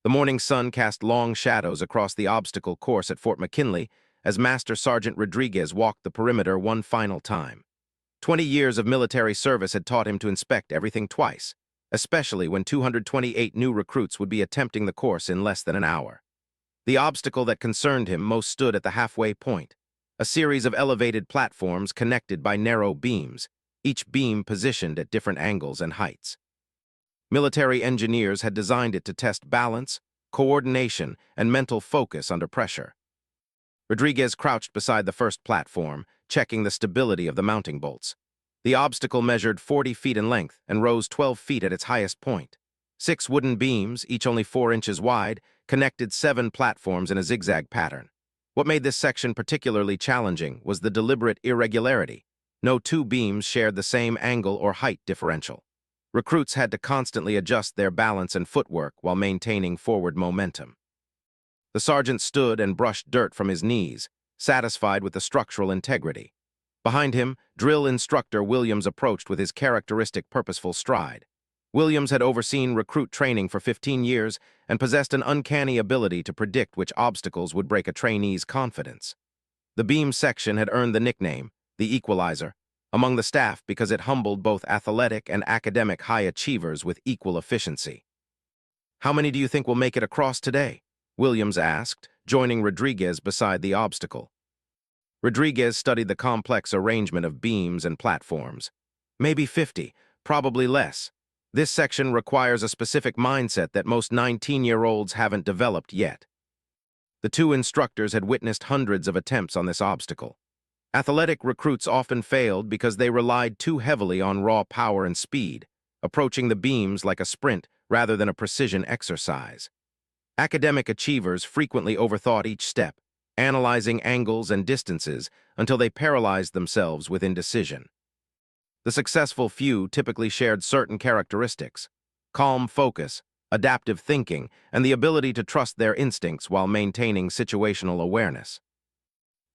The morning sun cast long shadows across the obstacle course at Fort McKinley as Master Sergeant Rodriguez walked the perimeter one final time. 20 years of military service had taught him to inspect everything twice, especially when 228 new recruits would be attempting the course in less than an hour. The obstacle that concerned him most stood at the halfway point, a series of elevated platforms connected by narrow beams, each beam positioned at different angles and heights. Military engineers had designed it to test balance, coordination, and mental focus under pressure. Rodriguez crouched beside the first platform, checking the stability of the mounting bolts. The obstacle measured 40 feet in length and rose 12 feet at its highest point. 6 wooden beams, each only 4 inches wide, connected 7 platforms in a zigzag pattern. What made this section particularly challenging was the deliberate irregularity. No 2 beams shared the same angle or height differential. Recruits had to constantly adjust their balance and footwork while maintaining forward momentum. The sergeant stood and brushed dirt from his knees, satisfied with the structural integrity. Behind him, drill instructor Williams approached with his characteristic purposeful stride. Williams had overseen recruit training for 15 years and possessed an uncanny ability to predict which obstacles would break a trainee's confidence. The beam section had earned the nickname, the Equalizer, among the staff because it humbled both athletic and academic high achievers with equal efficiency. "How many do you think will make it across today?" Williams asked, joining Rodriguez beside the obstacle. Rodriguez studied the complex arrangement of beams and platforms. "Maybe 50, probably less. This section requires a specific mindset that most 19-year-olds haven't developed yet." The 2 instructors had witnessed hundreds of attempts on this obstacle. Athletic recruits often failed because they relied too heavily on raw power and speed, approaching the beams like a sprint rather than a precision exercise. Academic achievers frequently overthought each step, analyzing angles and distances until they paralyzed themselves with indecision. The successful few typically shared certain characteristics: calm focus, adaptive thinking, and the ability to trust their instincts while maintaining situational awareness.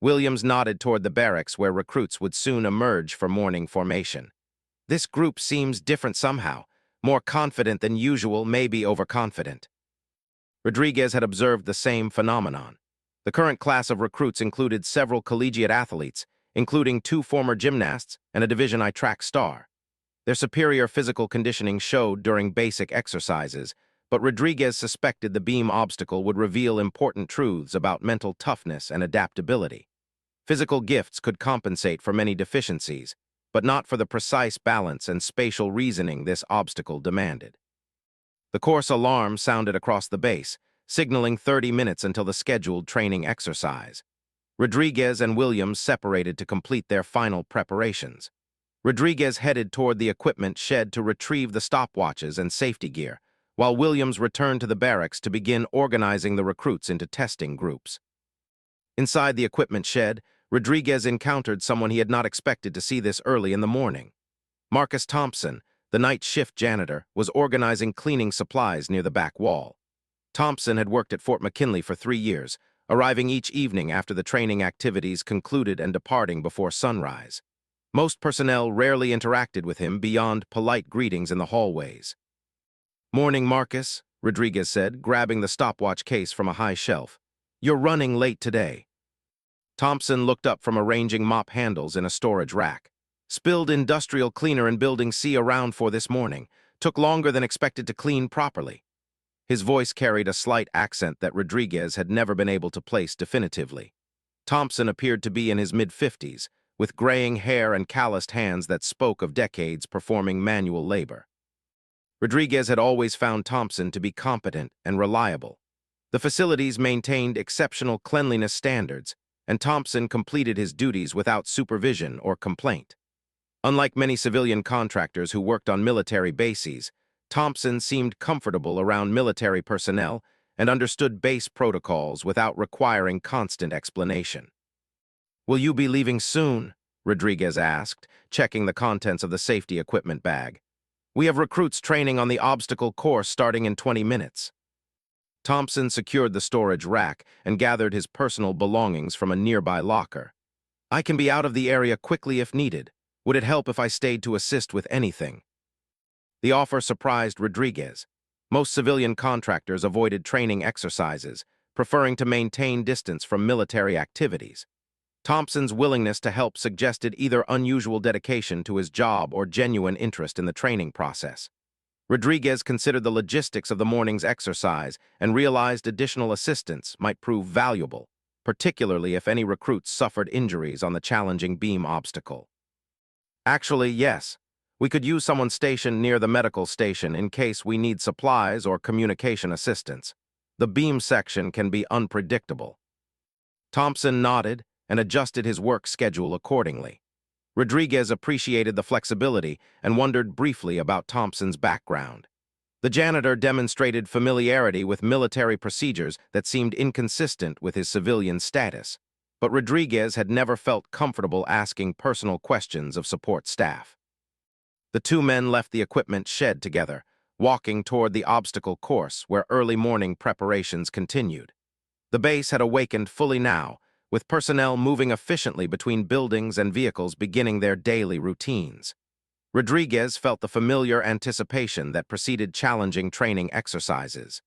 Williams nodded toward the barracks where recruits would soon emerge for morning formation. "This group seems different somehow, more confident than usual, maybe overconfident." Rodriguez had observed the same phenomenon. The current class of recruits included several collegiate athletes, including 2 former gymnasts and a Division I track star. Their superior physical conditioning showed during basic exercises, but Rodriguez suspected the beam obstacle would reveal important truths about mental toughness and adaptability. Physical gifts could compensate for many deficiencies, but not for the precise balance and spatial reasoning this obstacle demanded. The course alarm sounded across the base, signaling 30 minutes until the scheduled training exercise. Rodriguez and Williams separated to complete their final preparations. Rodriguez headed toward the equipment shed to retrieve the stopwatches and safety gear, while Williams returned to the barracks to begin organizing the recruits into testing groups. Inside the equipment shed, Rodriguez encountered someone he had not expected to see this early in the morning. Marcus Thompson, the night shift janitor, was organizing cleaning supplies near the back wall. Thompson had worked at Fort McKinley for 3 years, arriving each evening after the training activities concluded and departing before sunrise. Most personnel rarely interacted with him beyond polite greetings in the hallways. "Morning, Marcus," Rodriguez said, grabbing the stopwatch case from a high shelf. "You're running late today." Thompson looked up from arranging mop handles in a storage rack. "Spilled industrial cleaner in Building C around for this morning. Took longer than expected to clean properly." His voice carried a slight accent that Rodriguez had never been able to place definitively. Thompson appeared to be in his mid-50s, with graying hair and calloused hands that spoke of decades performing manual labor. Rodriguez had always found Thompson to be competent and reliable. The facilities maintained exceptional cleanliness standards, and Thompson completed his duties without supervision or complaint. Unlike many civilian contractors who worked on military bases, Thompson seemed comfortable around military personnel and understood base protocols without requiring constant explanation. "Will you be leaving soon?" Rodriguez asked, checking the contents of the safety equipment bag. "We have recruits training on the obstacle course starting in 20 minutes. Thompson secured the storage rack and gathered his personal belongings from a nearby locker. "I can be out of the area quickly if needed. Would it help if I stayed to assist with anything?" The offer surprised Rodriguez. Most civilian contractors avoided training exercises, preferring to maintain distance from military activities. Thompson's willingness to help suggested either unusual dedication to his job or genuine interest in the training process. Rodriguez considered the logistics of the morning's exercise and realized additional assistance might prove valuable, particularly if any recruits suffered injuries on the challenging beam obstacle. Actually, yes. We could use someone stationed near the medical station in case we need supplies or communication assistance. The beam section can be unpredictable. Thompson nodded and adjusted his work schedule accordingly. Rodriguez appreciated the flexibility and wondered briefly about Thompson's background. The janitor demonstrated familiarity with military procedures that seemed inconsistent with his civilian status, but Rodriguez had never felt comfortable asking personal questions of support staff. The two men left the equipment shed together, walking toward the obstacle course where early morning preparations continued. The base had awakened fully now, with personnel moving efficiently between buildings and vehicles beginning their daily routines. Rodriguez felt the familiar anticipation that preceded challenging training exercises.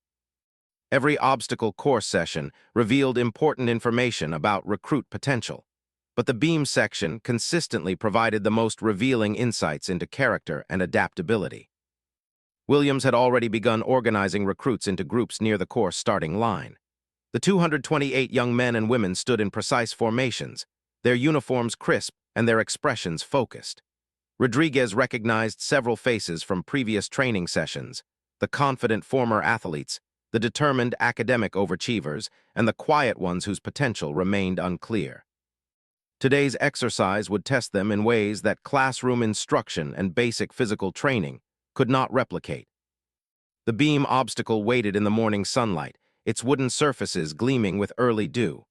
Every obstacle course session revealed important information about recruit potential, but the beam section consistently provided the most revealing insights into character and adaptability. Williams had already begun organizing recruits into groups near the course starting line. The 228 young men and women stood in precise formations, their uniforms crisp and their expressions focused. Rodriguez recognized several faces from previous training sessions: the confident former athletes, the determined academic overachievers, and the quiet ones whose potential remained unclear. Today's exercise would test them in ways that classroom instruction and basic physical training could not replicate. The beam obstacle waited in the morning sunlight, its wooden surfaces gleaming with early dew.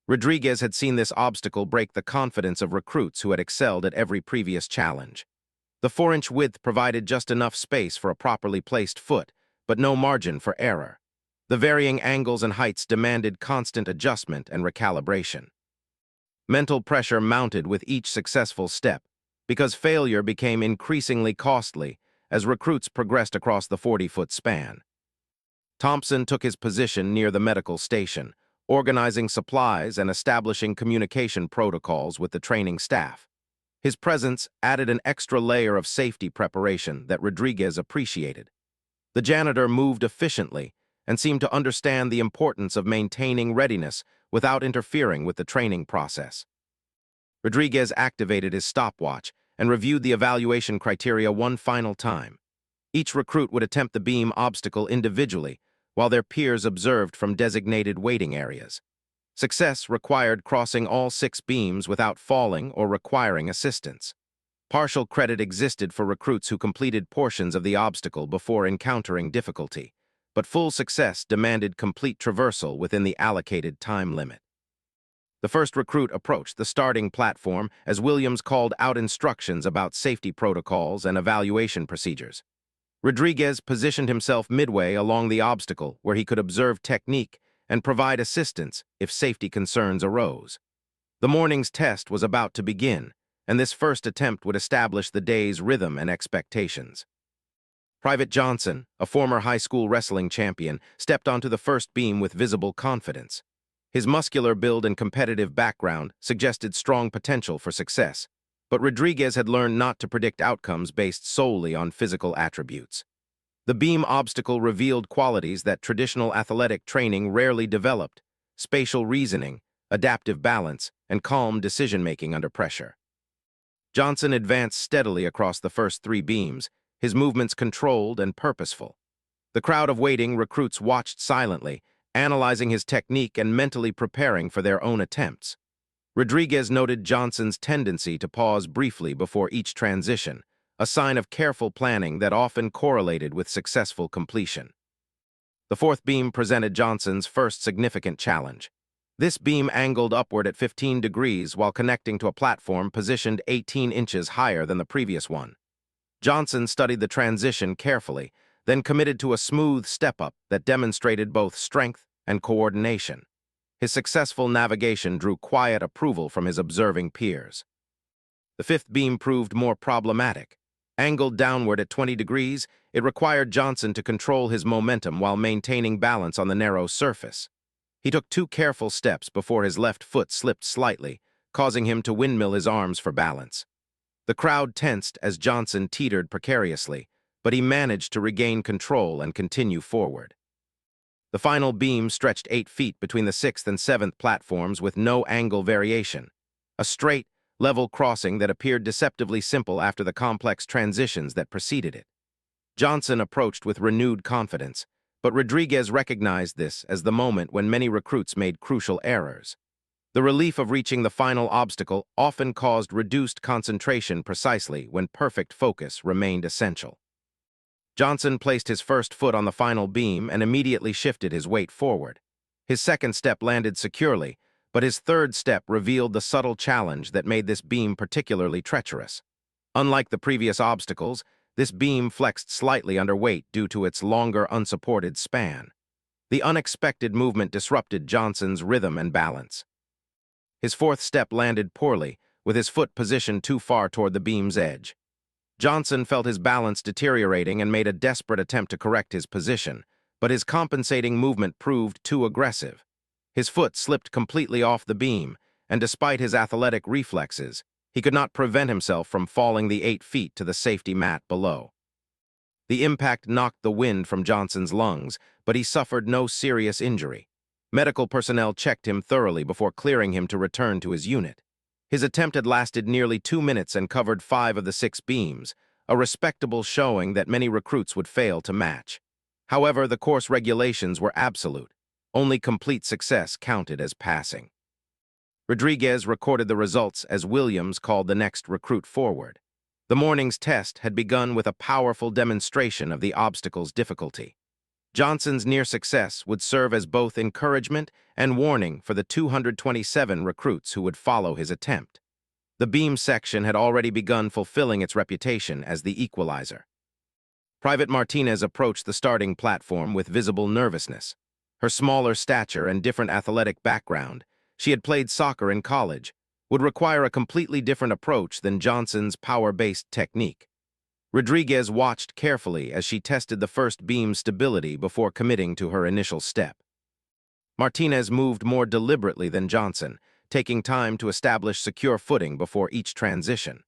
Rodriguez had seen this obstacle break the confidence of recruits who had excelled at every previous challenge. The 4-inch width provided just enough space for a properly placed foot, but no margin for error. The varying angles and heights demanded constant adjustment and recalibration. Mental pressure mounted with each successful step, because failure became increasingly costly as recruits progressed across the 40-foot span. Thompson took his position near the medical station, organizing supplies and establishing communication protocols with the training staff. His presence added an extra layer of safety preparation that Rodriguez appreciated. The janitor moved efficiently and seemed to understand the importance of maintaining readiness without interfering with the training process. Rodriguez activated his stopwatch and reviewed the evaluation criteria one final time. Each recruit would attempt the beam obstacle individually, while their peers observed from designated waiting areas. Success required crossing all 6 beams without falling or requiring assistance. Partial credit existed for recruits who completed portions of the obstacle before encountering difficulty, but full success demanded complete traversal within the allocated time limit. The first recruit approached the starting platform as Williams called out instructions about safety protocols and evaluation procedures. Rodriguez positioned himself midway along the obstacle where he could observe technique and provide assistance if safety concerns arose. The morning's test was about to begin, and this first attempt would establish the day's rhythm and expectations. Private Johnson, a former high school wrestling champion, stepped onto the first beam with visible confidence. His muscular build and competitive background suggested strong potential for success, but Rodriguez had learned not to predict outcomes based solely on physical attributes. The beam obstacle revealed qualities that traditional athletic training rarely developed: spatial reasoning, adaptive balance, and calm decision-making under pressure. Johnson advanced steadily across the first 3 beams, his movements controlled and purposeful. The crowd of waiting recruits watched silently, analyzing his technique and mentally preparing for their own attempts. Rodriguez noted Johnson's tendency to pause briefly before each transition, a sign of careful planning that often correlated with successful completion. The 4th beam presented Johnson's first significant challenge. This beam angled upward at 15 degrees while connecting to a platform positioned 18 inches higher than the previous one. Johnson studied the transition carefully, then committed to a smooth step-up that demonstrated both strength and coordination. His successful navigation drew quiet approval from his observing peers. The 5th beam proved more problematic. Angled downward at 20 degrees, It required Johnson to control his momentum while maintaining balance on the narrow surface. He took 2 careful steps before his left foot slipped slightly, causing him to windmill his arms for balance. The crowd tensed as Johnson teetered precariously, but he managed to regain control and continue forward. The final beam stretched 8 feet between the 6th and 7th platforms with no angle variation, a straight, level crossing that appeared deceptively simple after the complex transitions that preceded it. Johnson approached with renewed confidence, but Rodriguez recognized this as the moment when many recruits made crucial errors. The relief of reaching the final obstacle often caused reduced concentration precisely when perfect focus remained essential. Johnson placed his first foot on the final beam and immediately shifted his weight forward. His second step landed securely, but his third step revealed the subtle challenge that made this beam particularly treacherous. Unlike the previous obstacles, this beam flexed slightly under weight due to its longer unsupported span. The unexpected movement disrupted Johnson's rhythm and balance. His fourth step landed poorly, with his foot positioned too far toward the beam's edge. Johnson felt his balance deteriorating and made a desperate attempt to correct his position, but his compensating movement proved too aggressive. His foot slipped completely off the beam, and despite his athletic reflexes, he could not prevent himself from falling the 8 feet to the safety mat below. The impact knocked the wind from Johnson's lungs, but he suffered no serious injury. Medical personnel checked him thoroughly before clearing him to return to his unit. His attempt had lasted nearly 2 minutes and covered 5 of the 6 beams, a respectable showing that many recruits would fail to match. However, the course regulations were absolute. Only complete success counted as passing. Rodriguez recorded the results as Williams called the next recruit forward. The morning's test had begun with a powerful demonstration of the obstacle's difficulty. Johnson's near success would serve as both encouragement and warning for the 227 recruits who would follow his attempt. The beam section had already begun fulfilling its reputation as the equalizer. Private Martinez approached the starting platform with visible nervousness. Her smaller stature and different athletic background, she had played soccer in college, would require a completely different approach than Johnson's power-based technique. Rodriguez watched carefully as she tested the first beam's stability before committing to her initial step. Martinez moved more deliberately than Johnson, taking time to establish secure footing before each transition.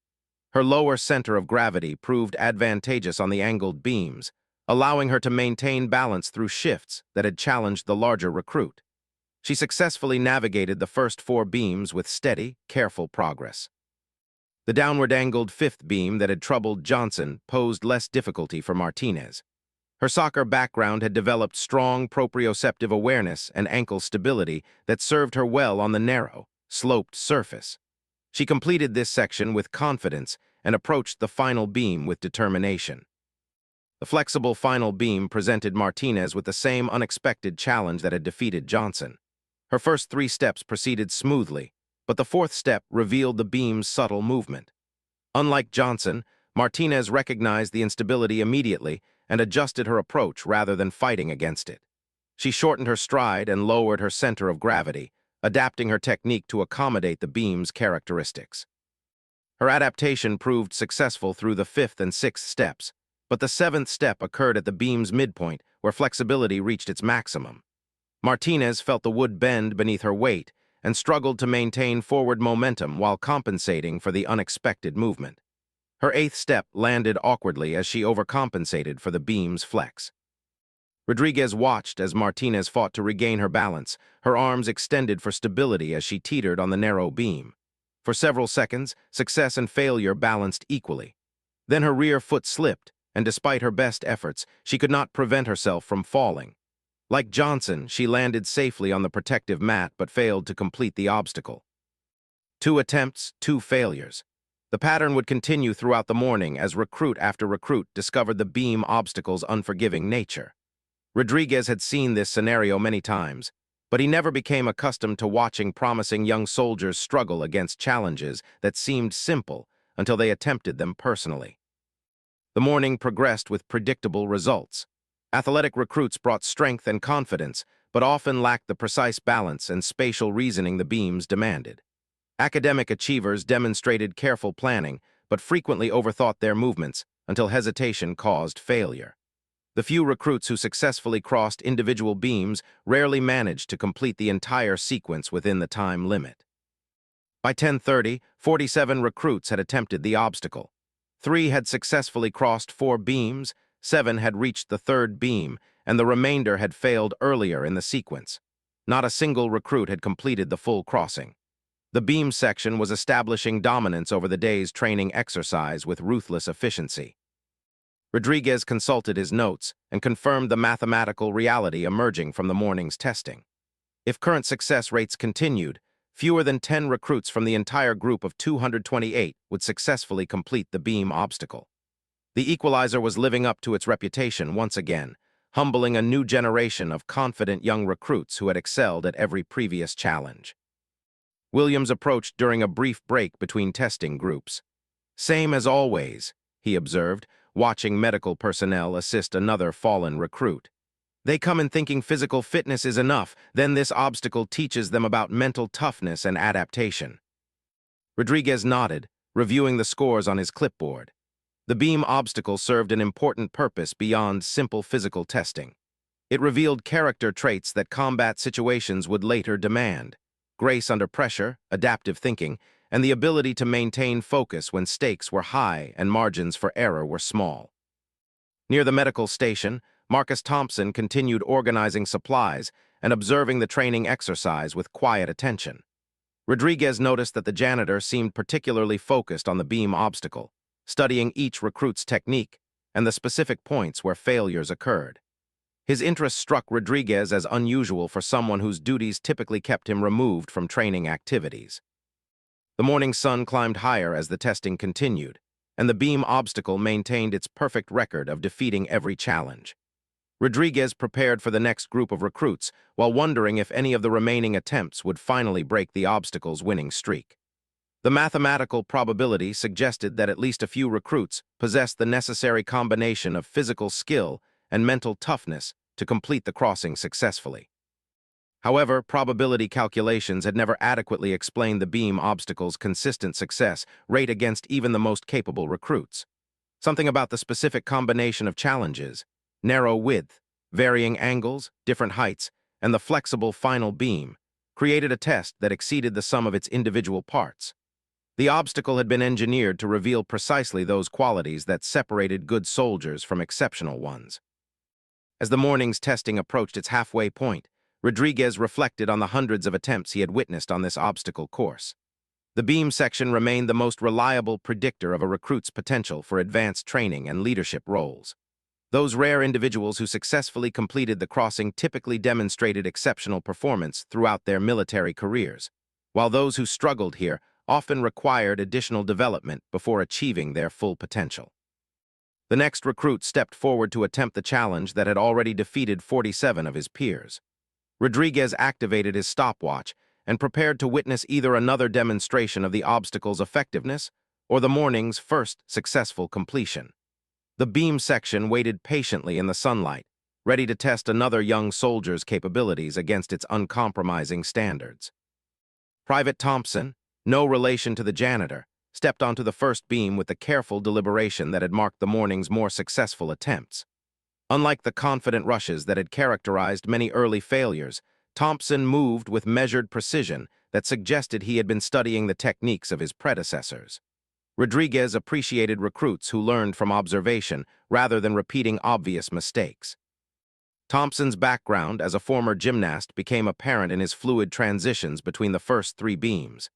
Her lower center of gravity proved advantageous on the angled beams, allowing her to maintain balance through shifts that had challenged the larger recruit. She successfully navigated the first 4 beams with steady, careful progress. The downward-angled 5th beam that had troubled Johnson posed less difficulty for Martinez. Her soccer background had developed strong proprioceptive awareness and ankle stability that served her well on the narrow, sloped surface. She completed this section with confidence and approached the final beam with determination. The flexible final beam presented Martinez with the same unexpected challenge that had defeated Johnson. Her first 3 steps proceeded smoothly, but the 4th step revealed the beam's subtle movement. Unlike Johnson, Martinez recognized the instability immediately and adjusted her approach rather than fighting against it. She shortened her stride and lowered her center of gravity, adapting her technique to accommodate the beam's characteristics. Her adaptation proved successful through the 5th and 6th steps, but the 7th step occurred at the beam's midpoint, where flexibility reached its maximum. Martinez felt the wood bend beneath her weight and struggled to maintain forward momentum while compensating for the unexpected movement. Her 8th step landed awkwardly as she overcompensated for the beam's flex. Rodriguez watched as Martinez fought to regain her balance, her arms extended for stability as she teetered on the narrow beam. For several seconds, success and failure balanced equally. Then her rear foot slipped, and despite her best efforts, she could not prevent herself from falling. Like Johnson, she landed safely on the protective mat but failed to complete the obstacle. 2 attempts, 2 failures. The pattern would continue throughout the morning as recruit after recruit discovered the beam obstacle's unforgiving nature. Rodriguez had seen this scenario many times, but he never became accustomed to watching promising young soldiers struggle against challenges that seemed simple until they attempted them personally. The morning progressed with predictable results. Athletic recruits brought strength and confidence, but often lacked the precise balance and spatial reasoning the beams demanded. Academic achievers demonstrated careful planning, but frequently overthought their movements, until hesitation caused failure. The few recruits who successfully crossed individual beams rarely managed to complete the entire sequence within the time limit. By 10:30, 47 recruits had attempted the obstacle. 3 had successfully crossed 4 beams, 7 had reached the third beam, and the remainder had failed earlier in the sequence. Not a single recruit had completed the full crossing. The beam section was establishing dominance over the day's training exercise with ruthless efficiency. Rodriguez consulted his notes and confirmed the mathematical reality emerging from the morning's testing. If current success rates continued, fewer than 10 recruits from the entire group of 228 would successfully complete the beam obstacle. The equalizer was living up to its reputation once again, humbling a new generation of confident young recruits who had excelled at every previous challenge. Williams approached during a brief break between testing groups. "Same as always," he observed, watching medical personnel assist another fallen recruit. "They come in thinking physical fitness is enough, then this obstacle teaches them about mental toughness and adaptation." Rodriguez nodded, reviewing the scores on his clipboard. The beam obstacle served an important purpose beyond simple physical testing. It revealed character traits that combat situations would later demand: grace under pressure, adaptive thinking, and the ability to maintain focus when stakes were high and margins for error were small. Near the medical station, Marcus Thompson continued organizing supplies and observing the training exercise with quiet attention. Rodriguez noticed that the janitor seemed particularly focused on the beam obstacle, studying each recruit's technique and the specific points where failures occurred. His interest struck Rodriguez as unusual for someone whose duties typically kept him removed from training activities. The morning sun climbed higher as the testing continued, and the beam obstacle maintained its perfect record of defeating every challenge. Rodriguez prepared for the next group of recruits while wondering if any of the remaining attempts would finally break the obstacle's winning streak. The mathematical probability suggested that at least a few recruits possessed the necessary combination of physical skill and mental toughness to complete the crossing successfully. However, probability calculations had never adequately explained the beam obstacle's consistent success rate against even the most capable recruits. Something about the specific combination of challenges, narrow width, varying angles, different heights, and the flexible final beam, created a test that exceeded the sum of its individual parts. The obstacle had been engineered to reveal precisely those qualities that separated good soldiers from exceptional ones. As the morning's testing approached its halfway point, Rodriguez reflected on the hundreds of attempts he had witnessed on this obstacle course. The beam section remained the most reliable predictor of a recruit's potential for advanced training and leadership roles. Those rare individuals who successfully completed the crossing typically demonstrated exceptional performance throughout their military careers, while those who struggled here often required additional development before achieving their full potential. The next recruit stepped forward to attempt the challenge that had already defeated 47 of his peers. Rodriguez activated his stopwatch and prepared to witness either another demonstration of the obstacle's effectiveness or the morning's first successful completion. The beam section waited patiently in the sunlight, ready to test another young soldier's capabilities against its uncompromising standards. Private Thompson, no relation to the janitor, stepped onto the first beam with the careful deliberation that had marked the morning's more successful attempts. Unlike the confident rushes that had characterized many early failures, Thompson moved with measured precision that suggested he had been studying the techniques of his predecessors. Rodriguez appreciated recruits who learned from observation rather than repeating obvious mistakes. Thompson's background as a former gymnast became apparent in his fluid transitions between the first 3 beams.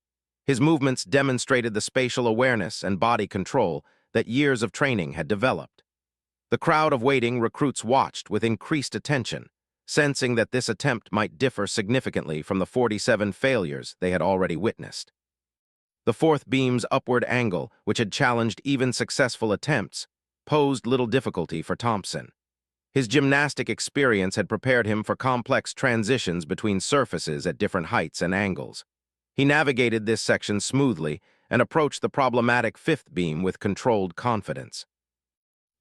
His movements demonstrated the spatial awareness and body control that years of training had developed. The crowd of waiting recruits watched with increased attention, sensing that this attempt might differ significantly from the 47 failures they had already witnessed. The fourth beam's upward angle, which had challenged even successful attempts, posed little difficulty for Thompson. His gymnastic experience had prepared him for complex transitions between surfaces at different heights and angles. He navigated this section smoothly and approached the problematic fifth beam with controlled confidence.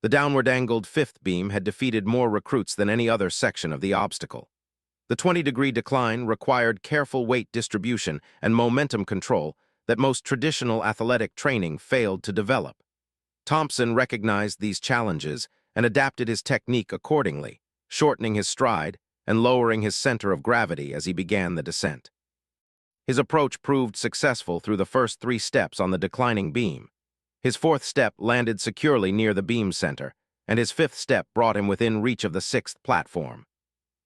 The downward-angled fifth beam had defeated more recruits than any other section of the obstacle. The 20-degree decline required careful weight distribution and momentum control that most traditional athletic training failed to develop. Thompson recognized these challenges and adapted his technique accordingly, shortening his stride and lowering his center of gravity as he began the descent. His approach proved successful through the first 3 steps on the declining beam. His 4th step landed securely near the beam center, and his 5th step brought him within reach of the 6th platform.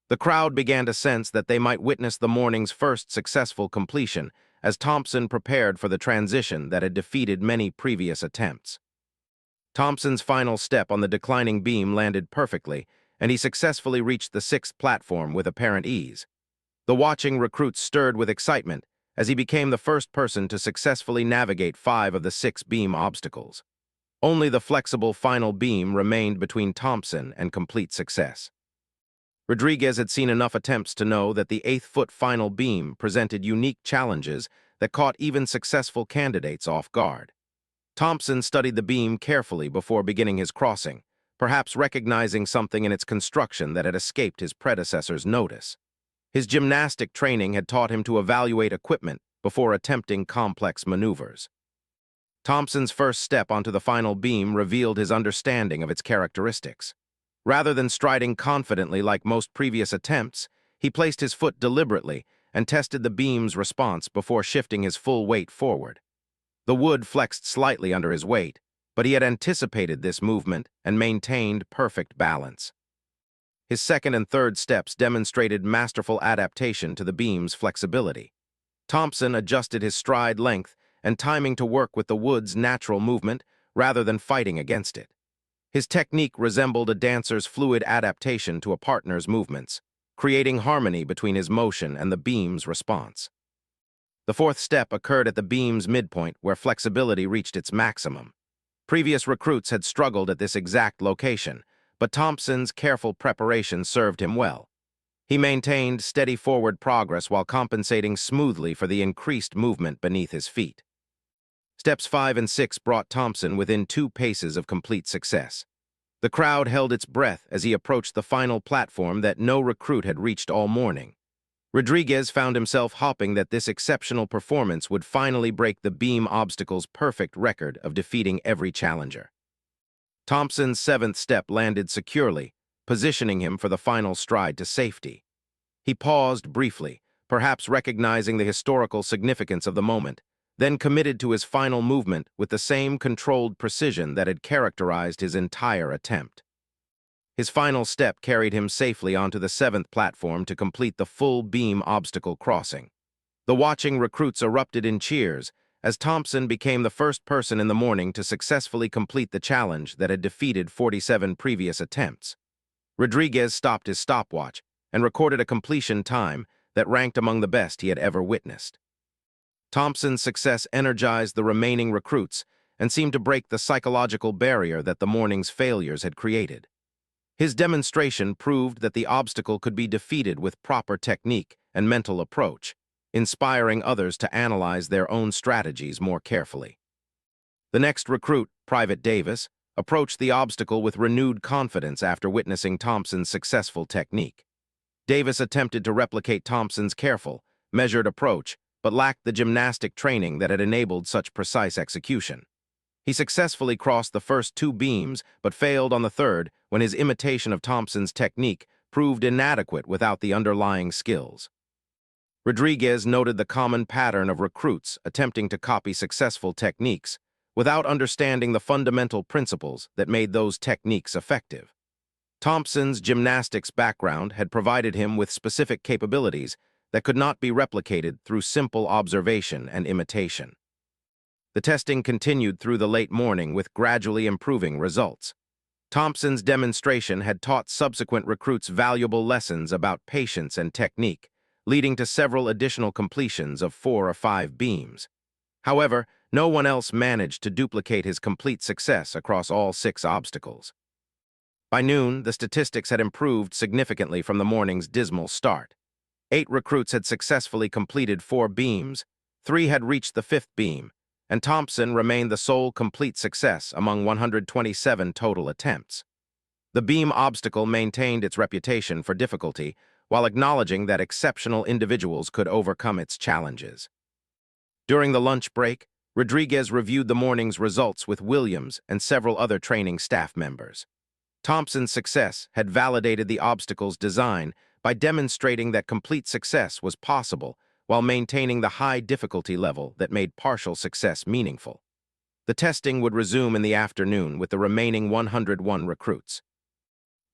The crowd began to sense that they might witness the morning's first successful completion as Thompson prepared for the transition that had defeated many previous attempts. Thompson's final step on the declining beam landed perfectly, and he successfully reached the 6th platform with apparent ease. The watching recruits stirred with excitement as he became the first person to successfully navigate 5 of the 6 beam obstacles. Only the flexible final beam remained between Thompson and complete success. Rodriguez had seen enough attempts to know that the 8th-foot final beam presented unique challenges that caught even successful candidates off guard. Thompson studied the beam carefully before beginning his crossing, perhaps recognizing something in its construction that had escaped his predecessor's notice. His gymnastic training had taught him to evaluate equipment before attempting complex maneuvers. Thompson's first step onto the final beam revealed his understanding of its characteristics. Rather than striding confidently like most previous attempts, he placed his foot deliberately and tested the beam's response before shifting his full weight forward. The wood flexed slightly under his weight, but he had anticipated this movement and maintained perfect balance. His 2nd and 3rd steps demonstrated masterful adaptation to the beam's flexibility. Thompson adjusted his stride length and timing to work with the wood's natural movement rather than fighting against it. His technique resembled a dancer's fluid adaptation to a partner's movements, creating harmony between his motion and the beam's response. The 4th step occurred at the beam's midpoint where flexibility reached its maximum. Previous recruits had struggled at this exact location, but Thompson's careful preparation served him well. He maintained steady forward progress while compensating smoothly for the increased movement beneath his feet. Steps 5 and 6 brought Thompson within 2 paces of complete success. The crowd held its breath as he approached the final platform that no recruit had reached all morning. Rodriguez found himself hoping that this exceptional performance would finally break the beam obstacle's perfect record of defeating every challenger. Thompson's 7th step landed securely, positioning him for the final stride to safety. He paused briefly, perhaps recognizing the historical significance of the moment, then committed to his final movement with the same controlled precision that had characterized his entire attempt. His final step carried him safely onto the 7th platform to complete the full beam obstacle crossing. The watching recruits erupted in cheers as Thompson became the first person in the morning to successfully complete the challenge that had defeated 47 previous attempts. Rodriguez stopped his stopwatch and recorded a completion time that ranked among the best he had ever witnessed. Thompson's success energized the remaining recruits and seemed to break the psychological barrier that the morning's failures had created. His demonstration proved that the obstacle could be defeated with proper technique and mental approach, inspiring others to analyze their own strategies more carefully. The next recruit, Private Davis, approached the obstacle with renewed confidence after witnessing Thompson's successful technique. Davis attempted to replicate Thompson's careful, measured approach, but lacked the gymnastic training that had enabled such precise execution. He successfully crossed the first 2 beams, but failed on the 3rd when his imitation of Thompson's technique proved inadequate without the underlying skills. Rodriguez noted the common pattern of recruits attempting to copy successful techniques without understanding the fundamental principles that made those techniques effective. Thompson's gymnastics background had provided him with specific capabilities that could not be replicated through simple observation and imitation. The testing continued through the late morning with gradually improving results. Thompson's demonstration had taught subsequent recruits valuable lessons about patience and technique, leading to several additional completions of 4 or 5 beams. However, no one else managed to duplicate his complete success across all 6 obstacles. By noon, the statistics had improved significantly from the morning's dismal start. 8 recruits had successfully completed 4 beams, 3 had reached the 5th beam, and Thompson remained the sole complete success among 127 total attempts. The beam obstacle maintained its reputation for difficulty while acknowledging that exceptional individuals could overcome its challenges. During the lunch break, Rodriguez reviewed the morning's results with Williams and several other training staff members. Thompson's success had validated the obstacle's design by demonstrating that complete success was possible while maintaining the high difficulty level that made partial success meaningful. The testing would resume in the afternoon with the remaining 101 recruits.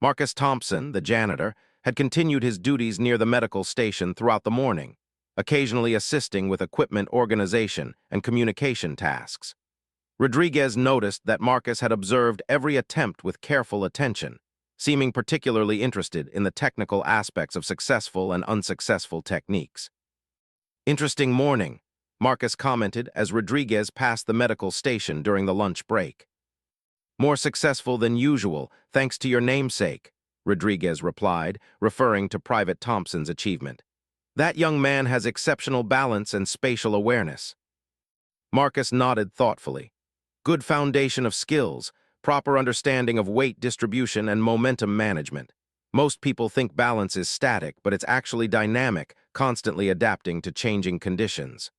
Marcus Thompson, the janitor, had continued his duties near the medical station throughout the morning, occasionally assisting with equipment organization and communication tasks. Rodriguez noticed that Marcus had observed every attempt with careful attention, seeming particularly interested in the technical aspects of successful and unsuccessful techniques. "Interesting morning," Marcus commented as Rodriguez passed the medical station during the lunch break. "More successful than usual, thanks to your namesake," Rodriguez replied, referring to Private Thompson's achievement. "That young man has exceptional balance and spatial awareness." Marcus nodded thoughtfully. "Good foundation of skills, proper understanding of weight distribution and momentum management. Most people think balance is static, but it's actually dynamic, constantly adapting to changing conditions."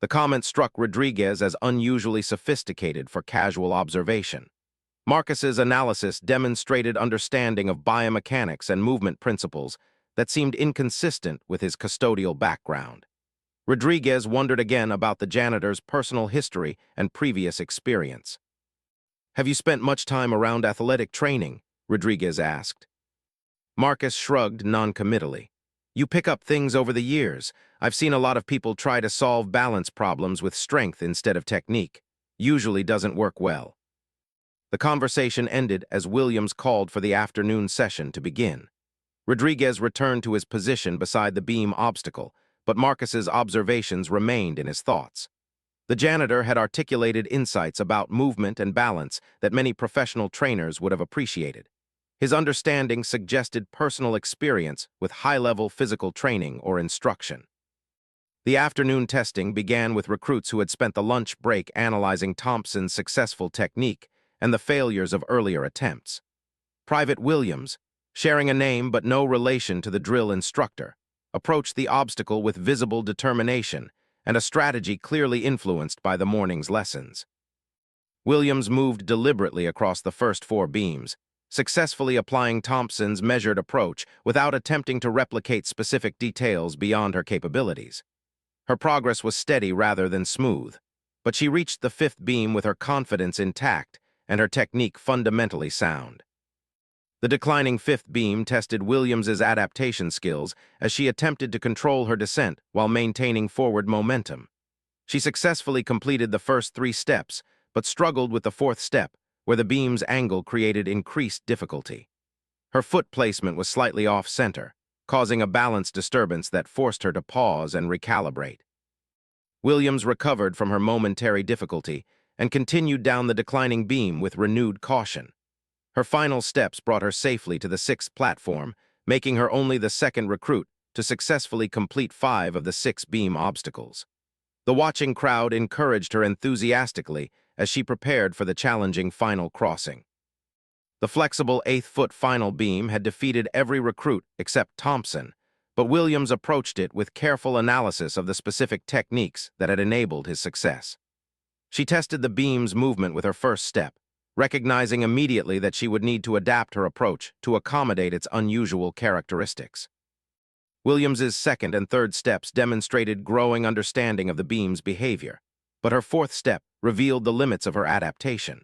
The comment struck Rodriguez as unusually sophisticated for casual observation. Marcus's analysis demonstrated understanding of biomechanics and movement principles that seemed inconsistent with his custodial background. Rodriguez wondered again about the janitor's personal history and previous experience. "Have you spent much time around athletic training?" Rodriguez asked. Marcus shrugged noncommittally. "You pick up things over the years. I've seen a lot of people try to solve balance problems with strength instead of technique. Usually doesn't work well." The conversation ended as Williams called for the afternoon session to begin. Rodriguez returned to his position beside the beam obstacle, but Marcus's observations remained in his thoughts. The janitor had articulated insights about movement and balance that many professional trainers would have appreciated. His understanding suggested personal experience with high-level physical training or instruction. The afternoon testing began with recruits who had spent the lunch break analyzing Thompson's successful technique and the failures of earlier attempts. Private Williams, sharing a name but no relation to the drill instructor, approached the obstacle with visible determination and a strategy clearly influenced by the morning's lessons. Williams moved deliberately across the first 4 beams, successfully applying Thompson's measured approach without attempting to replicate specific details beyond her capabilities. Her progress was steady rather than smooth, but she reached the 5th beam with her confidence intact and her technique fundamentally sound. The declining 5th beam tested Williams's adaptation skills as she attempted to control her descent while maintaining forward momentum. She successfully completed the first 3 steps, but struggled with the 4th step, where the beam's angle created increased difficulty. Her foot placement was slightly off-center, causing a balance disturbance that forced her to pause and recalibrate. Williams recovered from her momentary difficulty and continued down the declining beam with renewed caution. Her final steps brought her safely to the 6th platform, making her only the 2nd recruit to successfully complete 5 of the 6 beam obstacles. The watching crowd encouraged her enthusiastically as she prepared for the challenging final crossing. The flexible 8th-foot final beam had defeated every recruit except Thompson, but Williams approached it with careful analysis of the specific techniques that had enabled his success. She tested the beam's movement with her first step, recognizing immediately that she would need to adapt her approach to accommodate its unusual characteristics. Williams's 2nd and 3rd steps demonstrated growing understanding of the beam's behavior, but her 4th step revealed the limits of her adaptation.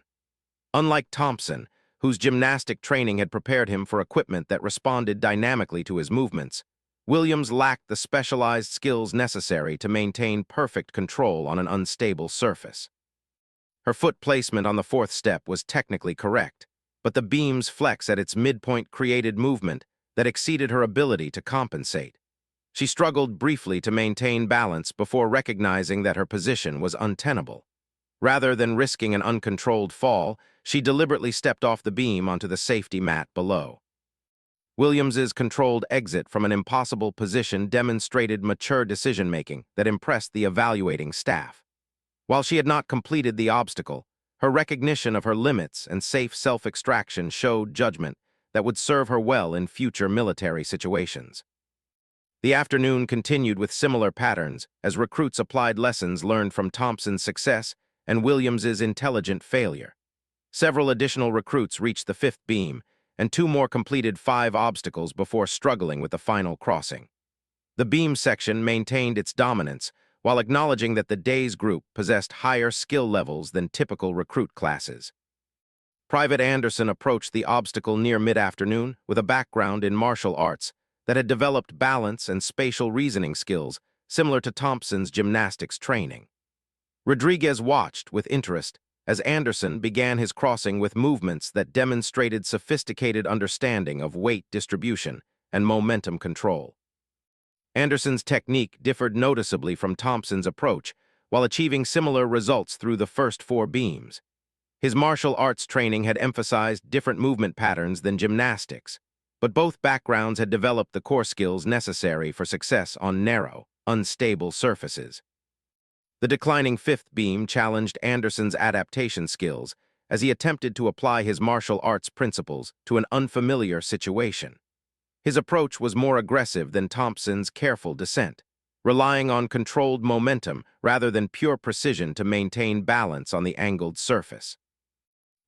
Unlike Thompson, whose gymnastic training had prepared him for equipment that responded dynamically to his movements, Williams lacked the specialized skills necessary to maintain perfect control on an unstable surface. Her foot placement on the 4th step was technically correct, but the beam's flex at its midpoint created movement that exceeded her ability to compensate. She struggled briefly to maintain balance before recognizing that her position was untenable. Rather than risking an uncontrolled fall, she deliberately stepped off the beam onto the safety mat below. Williams's controlled exit from an impossible position demonstrated mature decision-making that impressed the evaluating staff. While she had not completed the obstacle, her recognition of her limits and safe self-extraction showed judgment that would serve her well in future military situations. The afternoon continued with similar patterns as recruits applied lessons learned from Thompson's success and Williams's intelligent failure. Several additional recruits reached the fifth beam, and two more completed 5 obstacles before struggling with the final crossing. The beam section maintained its dominance while acknowledging that the day's group possessed higher skill levels than typical recruit classes. Private Anderson approached the obstacle near mid-afternoon with a background in martial arts that had developed balance and spatial reasoning skills similar to Thompson's gymnastics training. Rodriguez watched with interest as Anderson began his crossing with movements that demonstrated sophisticated understanding of weight distribution and momentum control. Anderson's technique differed noticeably from Thompson's approach while achieving similar results through the first 4 beams. His martial arts training had emphasized different movement patterns than gymnastics, but both backgrounds had developed the core skills necessary for success on narrow, unstable surfaces. The declining 5th beam challenged Anderson's adaptation skills as he attempted to apply his martial arts principles to an unfamiliar situation. His approach was more aggressive than Thompson's careful descent, relying on controlled momentum rather than pure precision to maintain balance on the angled surface.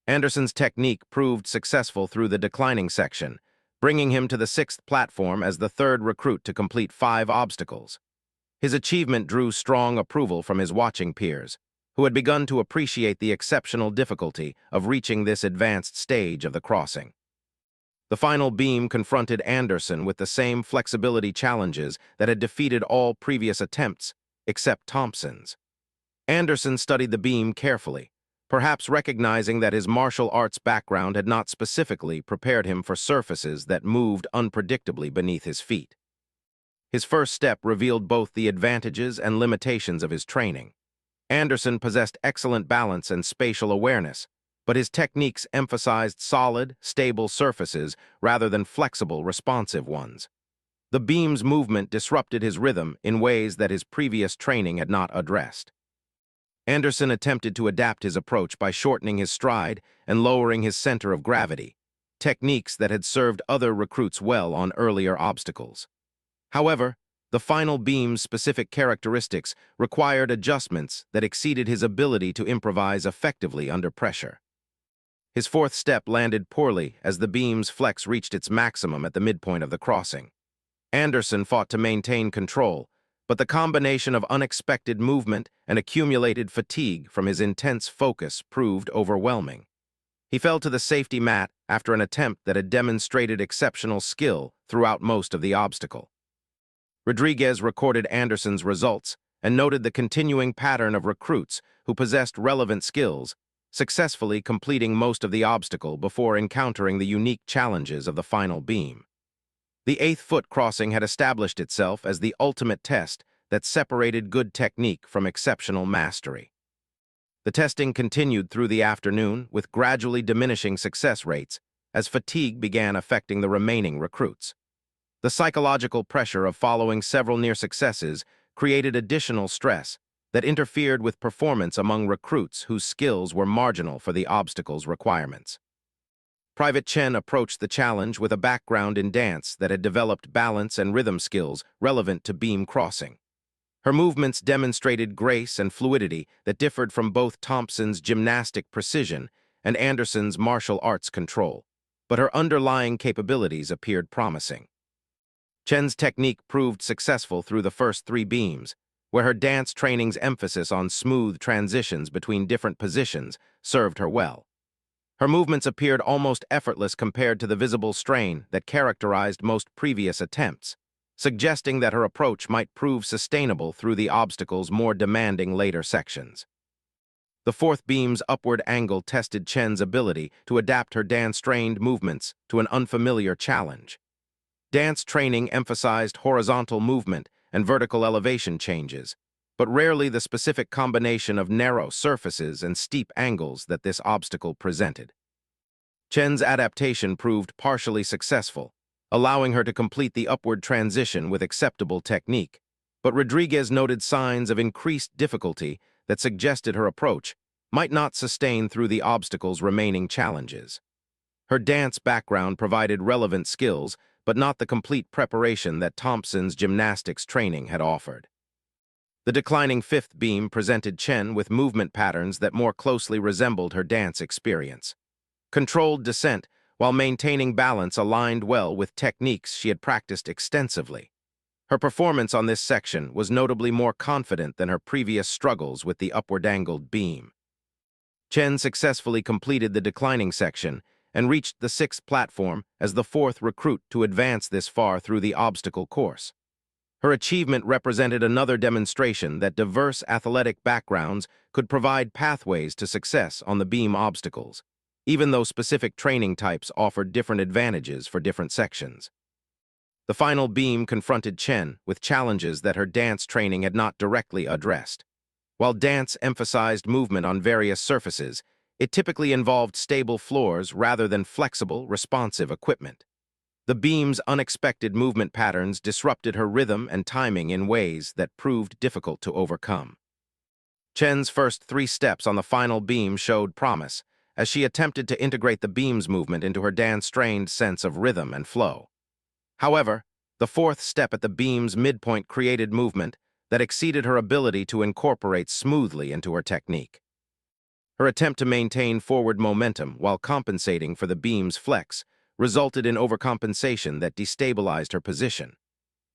Anderson's technique proved successful through the declining section, bringing him to the 6th platform as the 3rd recruit to complete 5 obstacles. His achievement drew strong approval from his watching peers, who had begun to appreciate the exceptional difficulty of reaching this advanced stage of the crossing. The final beam confronted Anderson with the same flexibility challenges that had defeated all previous attempts, except Thompson's. Anderson studied the beam carefully, perhaps recognizing that his martial arts background had not specifically prepared him for surfaces that moved unpredictably beneath his feet. His first step revealed both the advantages and limitations of his training. Anderson possessed excellent balance and spatial awareness, but his techniques emphasized solid, stable surfaces rather than flexible, responsive ones. The beam's movement disrupted his rhythm in ways that his previous training had not addressed. Anderson attempted to adapt his approach by shortening his stride and lowering his center of gravity, techniques that had served other recruits well on earlier obstacles. However, the final beam's specific characteristics required adjustments that exceeded his ability to improvise effectively under pressure. His 4th step landed poorly as the beam's flex reached its maximum at the midpoint of the crossing. Anderson fought to maintain control, but the combination of unexpected movement and accumulated fatigue from his intense focus proved overwhelming. He fell to the safety mat after an attempt that had demonstrated exceptional skill throughout most of the obstacle. Rodriguez recorded Anderson's results and noted the continuing pattern of recruits who possessed relevant skills, successfully completing most of the obstacle before encountering the unique challenges of the final beam. The 8th foot crossing had established itself as the ultimate test that separated good technique from exceptional mastery. The testing continued through the afternoon with gradually diminishing success rates as fatigue began affecting the remaining recruits. The psychological pressure of following several near successes created additional stress that interfered with performance among recruits whose skills were marginal for the obstacle's requirements. Private Chen approached the challenge with a background in dance that had developed balance and rhythm skills relevant to beam crossing. Her movements demonstrated grace and fluidity that differed from both Thompson's gymnastic precision and Anderson's martial arts control, but her underlying capabilities appeared promising. Chen's technique proved successful through the first 3 beams, where her dance training's emphasis on smooth transitions between different positions served her well. Her movements appeared almost effortless compared to the visible strain that characterized most previous attempts, suggesting that her approach might prove sustainable through the obstacle's more demanding later sections. The 4th beam's upward angle tested Chen's ability to adapt her dance-trained movements to an unfamiliar challenge. Dance training emphasized horizontal movement and vertical elevation changes, but rarely the specific combination of narrow surfaces and steep angles that this obstacle presented. Chen's adaptation proved partially successful, allowing her to complete the upward transition with acceptable technique, but Rodriguez noted signs of increased difficulty that suggested her approach might not sustain through the obstacle's remaining challenges. Her dance background provided relevant skills, but not the complete preparation that Thompson's gymnastics training had offered. The declining fifth beam presented Chen with movement patterns that more closely resembled her dance experience. Controlled descent, while maintaining balance, aligned well with techniques she had practiced extensively. Her performance on this section was notably more confident than her previous struggles with the upward-angled beam. Chen successfully completed the declining section and reached the sixth platform as the fourth recruit to advance this far through the obstacle course. Her achievement represented another demonstration that diverse athletic backgrounds could provide pathways to success on the beam obstacles, even though specific training types offered different advantages for different sections. The final beam confronted Chen with challenges that her dance training had not directly addressed. While dance emphasized movement on various surfaces, it typically involved stable floors rather than flexible, responsive equipment. The beam's unexpected movement patterns disrupted her rhythm and timing in ways that proved difficult to overcome. Chen's first 3 steps on the final beam showed promise, as she attempted to integrate the beam's movement into her dance-trained sense of rhythm and flow. However, the 4th step at the beam's midpoint created movement that exceeded her ability to incorporate smoothly into her technique. Her attempt to maintain forward momentum while compensating for the beam's flex resulted in overcompensation that destabilized her position.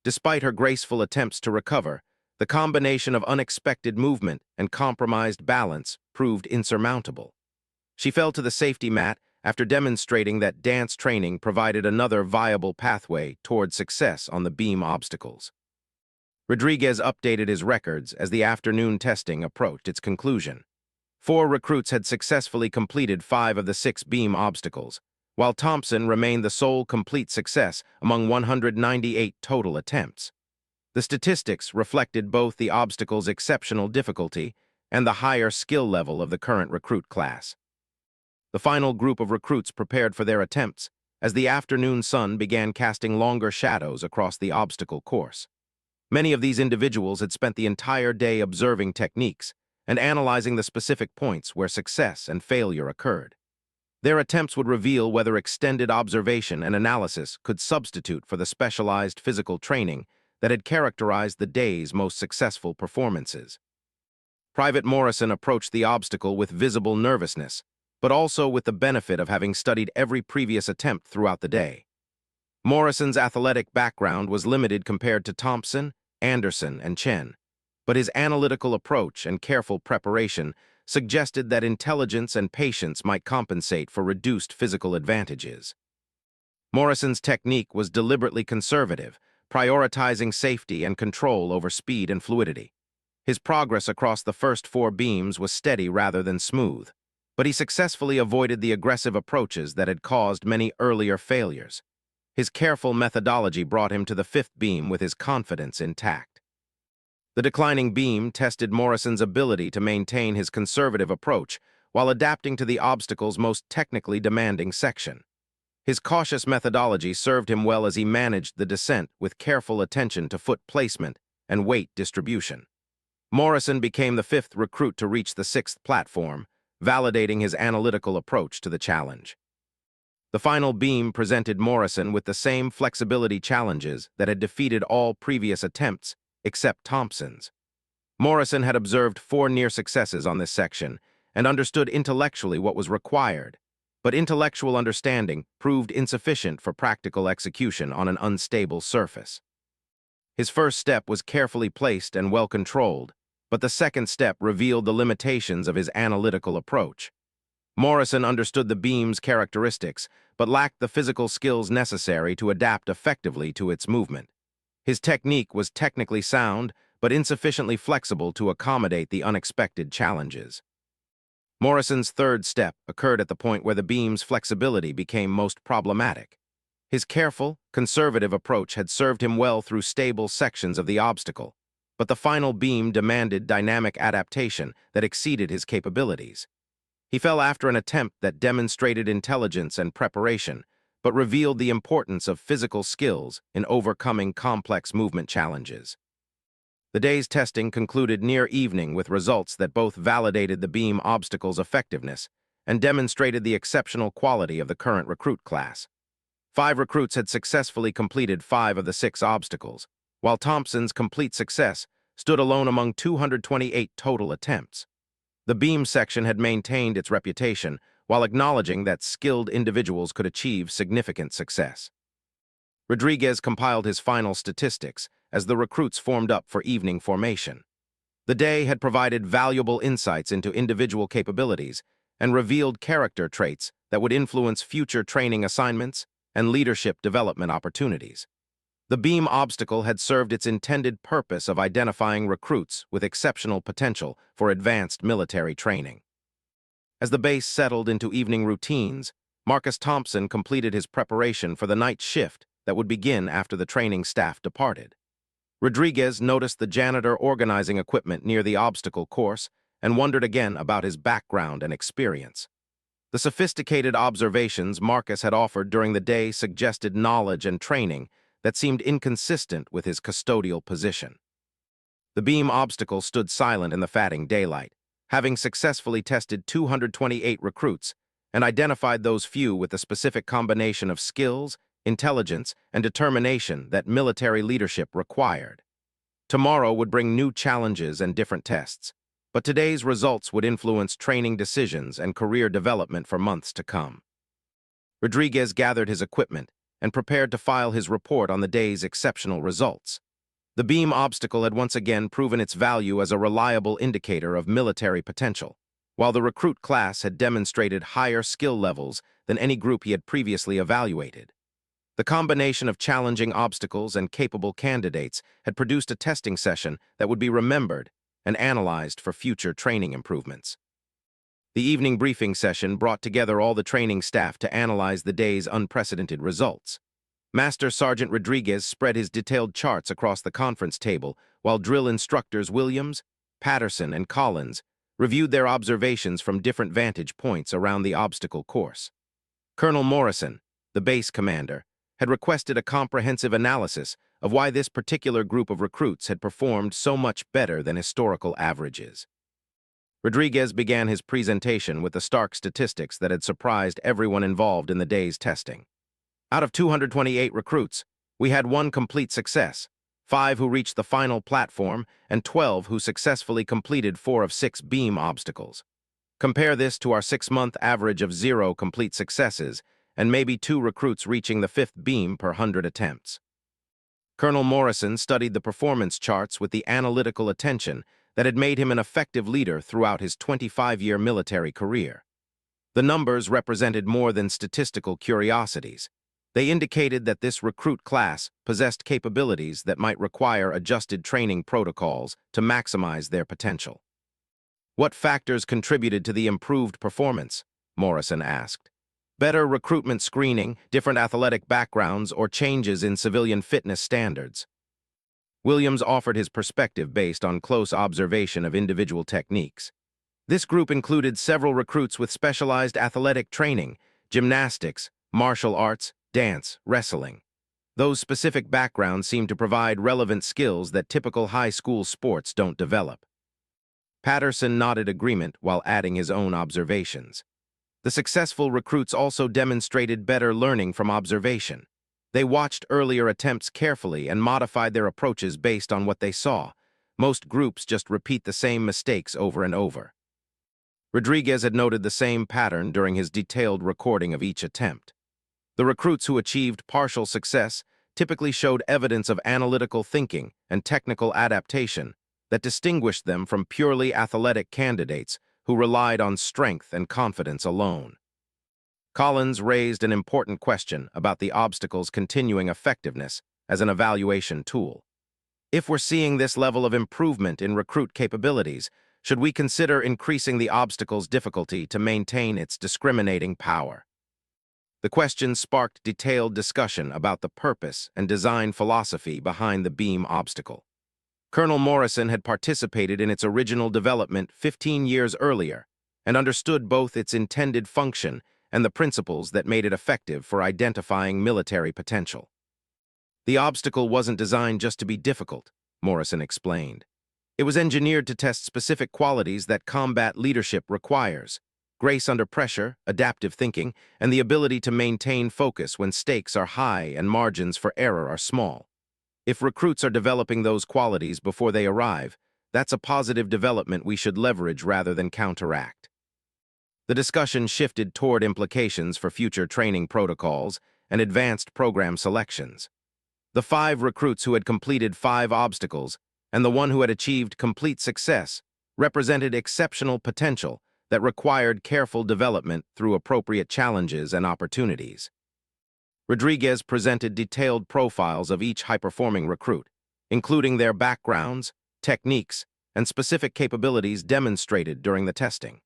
Despite her graceful attempts to recover, the combination of unexpected movement and compromised balance proved insurmountable. She fell to the safety mat after demonstrating that dance training provided another viable pathway toward success on the beam obstacles. Rodriguez updated his records as the afternoon testing approached its conclusion. 4 recruits had successfully completed 5 of the 6 beam obstacles, while Thompson remained the sole complete success among 198 total attempts. The statistics reflected both the obstacle's exceptional difficulty and the higher skill level of the current recruit class. The final group of recruits prepared for their attempts as the afternoon sun began casting longer shadows across the obstacle course. Many of these individuals had spent the entire day observing techniques and analyzing the specific points where success and failure occurred. Their attempts would reveal whether extended observation and analysis could substitute for the specialized physical training that had characterized the day's most successful performances. Private Morrison approached the obstacle with visible nervousness, but also with the benefit of having studied every previous attempt throughout the day. Morrison's athletic background was limited compared to Thompson, Anderson, and Chen, but his analytical approach and careful preparation suggested that intelligence and patience might compensate for reduced physical advantages. Morrison's technique was deliberately conservative, prioritizing safety and control over speed and fluidity. His progress across the first 4 beams was steady rather than smooth, but he successfully avoided the aggressive approaches that had caused many earlier failures. His careful methodology brought him to the 5th beam with his confidence intact. The declining beam tested Morrison's ability to maintain his conservative approach while adapting to the obstacle's most technically demanding section. His cautious methodology served him well as he managed the descent with careful attention to foot placement and weight distribution. Morrison became the 5th recruit to reach the 6th platform, validating his analytical approach to the challenge. The final beam presented Morrison with the same flexibility challenges that had defeated all previous attempts except Thompson's. Morrison had observed 4 near successes on this section and understood intellectually what was required, but intellectual understanding proved insufficient for practical execution on an unstable surface. His first step was carefully placed and well controlled, but the second step revealed the limitations of his analytical approach. Morrison understood the beam's characteristics, but lacked the physical skills necessary to adapt effectively to its movement. His technique was technically sound, but insufficiently flexible to accommodate the unexpected challenges. Morrison's third step occurred at the point where the beam's flexibility became most problematic. His careful, conservative approach had served him well through stable sections of the obstacle, but the final beam demanded dynamic adaptation that exceeded his capabilities. He fell after an attempt that demonstrated intelligence and preparation, but revealed the importance of physical skills in overcoming complex movement challenges. The day's testing concluded near evening with results that both validated the beam obstacle's effectiveness and demonstrated the exceptional quality of the current recruit class. 5 recruits had successfully completed 5 of the 6 obstacles, while Thompson's complete success stood alone among 228 total attempts. The beam section had maintained its reputation while acknowledging that skilled individuals could achieve significant success. Rodriguez compiled his final statistics as the recruits formed up for evening formation. The day had provided valuable insights into individual capabilities and revealed character traits that would influence future training assignments and leadership development opportunities. The beam obstacle had served its intended purpose of identifying recruits with exceptional potential for advanced military training. As the base settled into evening routines, Marcus Thompson completed his preparation for the night shift that would begin after the training staff departed. Rodriguez noticed the janitor organizing equipment near the obstacle course and wondered again about his background and experience. The sophisticated observations Marcus had offered during the day suggested knowledge and training that seemed inconsistent with his custodial position. The beam obstacle stood silent in the fading daylight, having successfully tested 228 recruits and identified those few with the specific combination of skills, intelligence, and determination that military leadership required. Tomorrow would bring new challenges and different tests, but today's results would influence training decisions and career development for months to come. Rodriguez gathered his equipment and prepared to file his report on the day's exceptional results. The beam obstacle had once again proven its value as a reliable indicator of military potential, while the recruit class had demonstrated higher skill levels than any group he had previously evaluated. The combination of challenging obstacles and capable candidates had produced a testing session that would be remembered and analyzed for future training improvements. The evening briefing session brought together all the training staff to analyze the day's unprecedented results. Master Sergeant Rodriguez spread his detailed charts across the conference table, while drill instructors Williams, Patterson, and Collins reviewed their observations from different vantage points around the obstacle course. Colonel Morrison, the base commander, had requested a comprehensive analysis of why this particular group of recruits had performed so much better than historical averages. Rodriguez began his presentation with the stark statistics that had surprised everyone involved in the day's testing. Out of 228 recruits, we had 1 complete success, 5 who reached the final platform, and 12 who successfully completed 4 of 6 beam obstacles. Compare this to our 6-month average of 0 complete successes, and maybe 2 recruits reaching the 5th beam per 100 attempts. Colonel Morrison studied the performance charts with the analytical attention that had made him an effective leader throughout his 25-year military career. The numbers represented more than statistical curiosities. They indicated that this recruit class possessed capabilities that might require adjusted training protocols to maximize their potential. What factors contributed to the improved performance? Morrison asked. Better recruitment screening, different athletic backgrounds, or changes in civilian fitness standards? Williams offered his perspective based on close observation of individual techniques. This group included several recruits with specialized athletic training, gymnastics, martial arts, dance, wrestling. Those specific backgrounds seem to provide relevant skills that typical high school sports don't develop. Patterson nodded agreement while adding his own observations. The successful recruits also demonstrated better learning from observation. They watched earlier attempts carefully and modified their approaches based on what they saw. Most groups just repeat the same mistakes over and over. Rodriguez had noted the same pattern during his detailed recording of each attempt. The recruits who achieved partial success typically showed evidence of analytical thinking and technical adaptation that distinguished them from purely athletic candidates who relied on strength and confidence alone. Collins raised an important question about the obstacle's continuing effectiveness as an evaluation tool. If we're seeing this level of improvement in recruit capabilities, should we consider increasing the obstacle's difficulty to maintain its discriminating power? The question sparked detailed discussion about the purpose and design philosophy behind the beam obstacle. Colonel Morrison had participated in its original development 15 years earlier and understood both its intended function and the principles that made it effective for identifying military potential. The obstacle wasn't designed just to be difficult, Morrison explained. It was engineered to test specific qualities that combat leadership requires. grace under pressure, adaptive thinking, and the ability to maintain focus when stakes are high and margins for error are small. If recruits are developing those qualities before they arrive, that's a positive development we should leverage rather than counteract. The discussion shifted toward implications for future training protocols and advanced program selections. The 5 recruits who had completed 5 obstacles and the one who had achieved complete success represented exceptional potential that required careful development through appropriate challenges and opportunities. Rodriguez presented detailed profiles of each high-performing recruit, including their backgrounds, techniques, and specific capabilities demonstrated during the testing.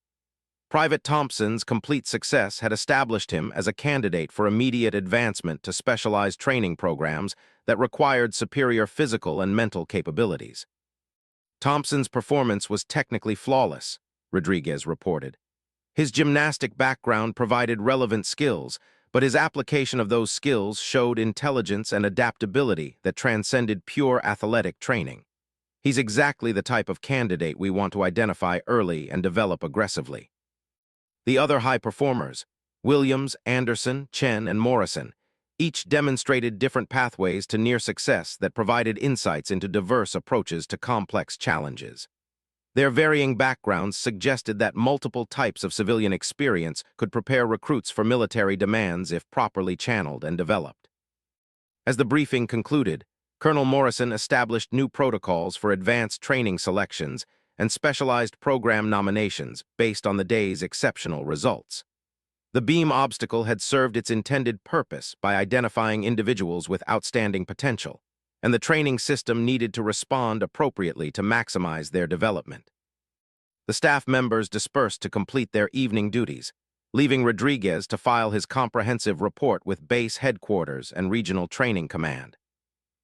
Private Thompson's complete success had established him as a candidate for immediate advancement to specialized training programs that required superior physical and mental capabilities. Thompson's performance was technically flawless, Rodriguez reported. His gymnastic background provided relevant skills, but his application of those skills showed intelligence and adaptability that transcended pure athletic training. He's exactly the type of candidate we want to identify early and develop aggressively. The other high performers, Williams, Anderson, Chen, and Morrison, each demonstrated different pathways to near success that provided insights into diverse approaches to complex challenges. Their varying backgrounds suggested that multiple types of civilian experience could prepare recruits for military demands if properly channeled and developed. As the briefing concluded, Colonel Morrison established new protocols for advanced training selections and specialized program nominations based on the day's exceptional results. The beam obstacle had served its intended purpose by identifying individuals with outstanding potential, and the training system needed to respond appropriately to maximize their development. The staff members dispersed to complete their evening duties, leaving Rodriguez to file his comprehensive report with base headquarters and regional training command.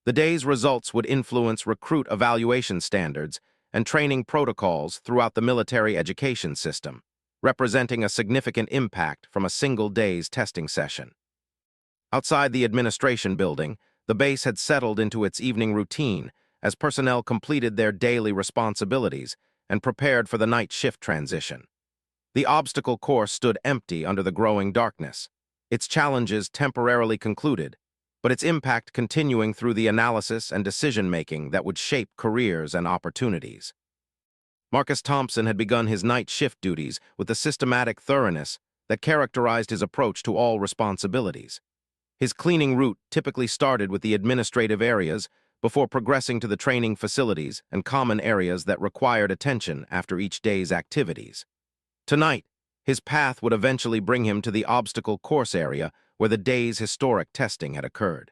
The day's results would influence recruit evaluation standards and training protocols throughout the military education system, representing a significant impact from a single day's testing session. Outside the administration building, the base had settled into its evening routine as personnel completed their daily responsibilities and prepared for the night shift transition. The obstacle course stood empty under the growing darkness, its challenges temporarily concluded, but its impact continuing through the analysis and decision-making that would shape careers and opportunities. Marcus Thompson had begun his night shift duties with the systematic thoroughness that characterized his approach to all responsibilities. His cleaning route typically started with the administrative areas before progressing to the training facilities and common areas that required attention after each day's activities. Tonight, his path would eventually bring him to the obstacle course area where the day's historic testing had occurred.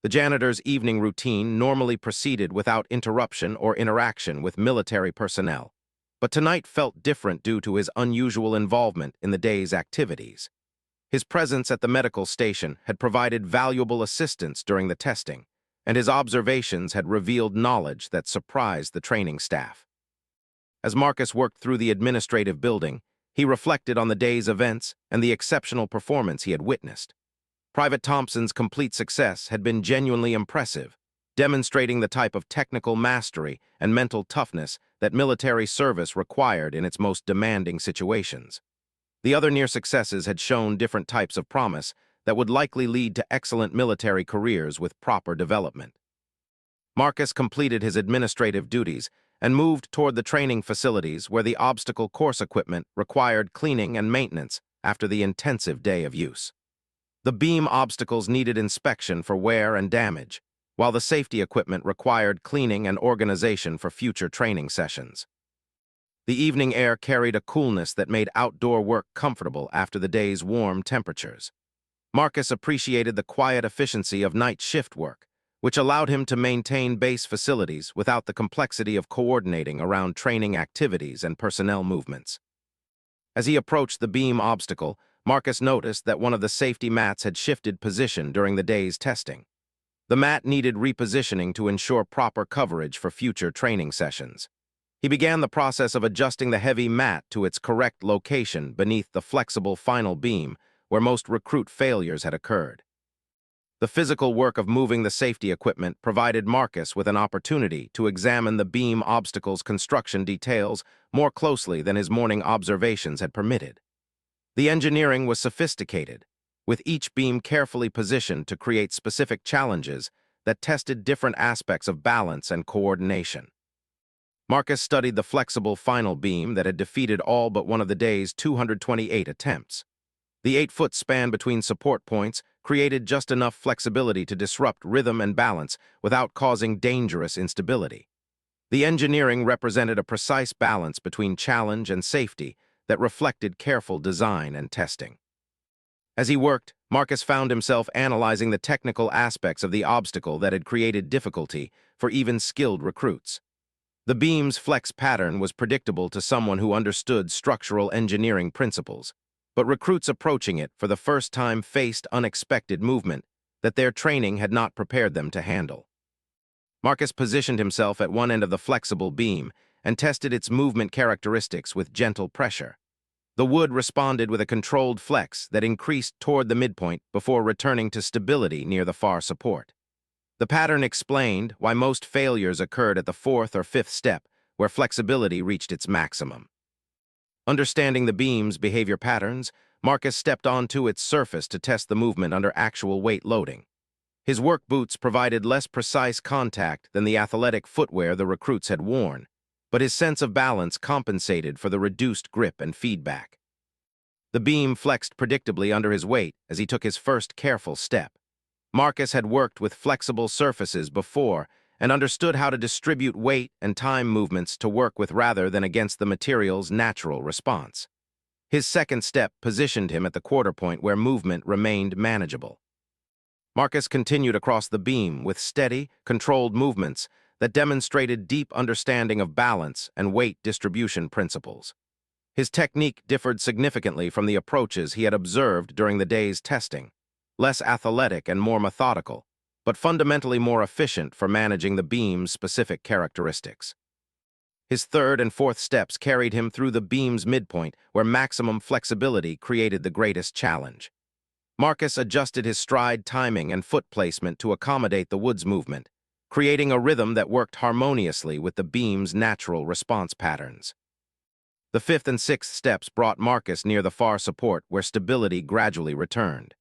The janitor's evening routine normally proceeded without interruption or interaction with military personnel, but tonight felt different due to his unusual involvement in the day's activities. His presence at the medical station had provided valuable assistance during the testing, and his observations had revealed knowledge that surprised the training staff. As Marcus worked through the administrative building, he reflected on the day's events and the exceptional performance he had witnessed. Private Thompson's complete success had been genuinely impressive, demonstrating the type of technical mastery and mental toughness that military service required in its most demanding situations. The other near successes had shown different types of promise that would likely lead to excellent military careers with proper development. Marcus completed his administrative duties and moved toward the training facilities where the obstacle course equipment required cleaning and maintenance after the intensive day of use. The beam obstacles needed inspection for wear and damage, while the safety equipment required cleaning and organization for future training sessions. The evening air carried a coolness that made outdoor work comfortable after the day's warm temperatures. Marcus appreciated the quiet efficiency of night shift work, which allowed him to maintain base facilities without the complexity of coordinating around training activities and personnel movements. As he approached the beam obstacle, Marcus noticed that one of the safety mats had shifted position during the day's testing. The mat needed repositioning to ensure proper coverage for future training sessions. He began the process of adjusting the heavy mat to its correct location beneath the flexible final beam where most recruit failures had occurred. The physical work of moving the safety equipment provided Marcus with an opportunity to examine the beam obstacle's construction details more closely than his morning observations had permitted. The engineering was sophisticated, with each beam carefully positioned to create specific challenges that tested different aspects of balance and coordination. Marcus studied the flexible final beam that had defeated all but one of the day's 228 attempts. The 8-foot span between support points created just enough flexibility to disrupt rhythm and balance without causing dangerous instability. The engineering represented a precise balance between challenge and safety that reflected careful design and testing. As he worked, Marcus found himself analyzing the technical aspects of the obstacle that had created difficulty for even skilled recruits. The beam's flex pattern was predictable to someone who understood structural engineering principles, but recruits approaching it for the first time faced unexpected movement that their training had not prepared them to handle. Marcus positioned himself at one end of the flexible beam and tested its movement characteristics with gentle pressure. The wood responded with a controlled flex that increased toward the midpoint before returning to stability near the far support. The pattern explained why most failures occurred at the 4th or 5th step, where flexibility reached its maximum. Understanding the beam's behavior patterns, Marcus stepped onto its surface to test the movement under actual weight loading. His work boots provided less precise contact than the athletic footwear the recruits had worn, but his sense of balance compensated for the reduced grip and feedback. The beam flexed predictably under his weight as he took his first careful step. Marcus had worked with flexible surfaces before and understood how to distribute weight and time movements to work with rather than against the material's natural response. His second step positioned him at the quarter point where movement remained manageable. Marcus continued across the beam with steady, controlled movements that demonstrated deep understanding of balance and weight distribution principles. His technique differed significantly from the approaches he had observed during the day's testing, less athletic and more methodical, but fundamentally more efficient for managing the beam's specific characteristics. His third and fourth steps carried him through the beam's midpoint, where maximum flexibility created the greatest challenge. Marcus adjusted his stride timing and foot placement to accommodate the wood's movement, creating a rhythm that worked harmoniously with the beam's natural response patterns. The 5th and 6th steps brought Marcus near the far support where stability gradually returned.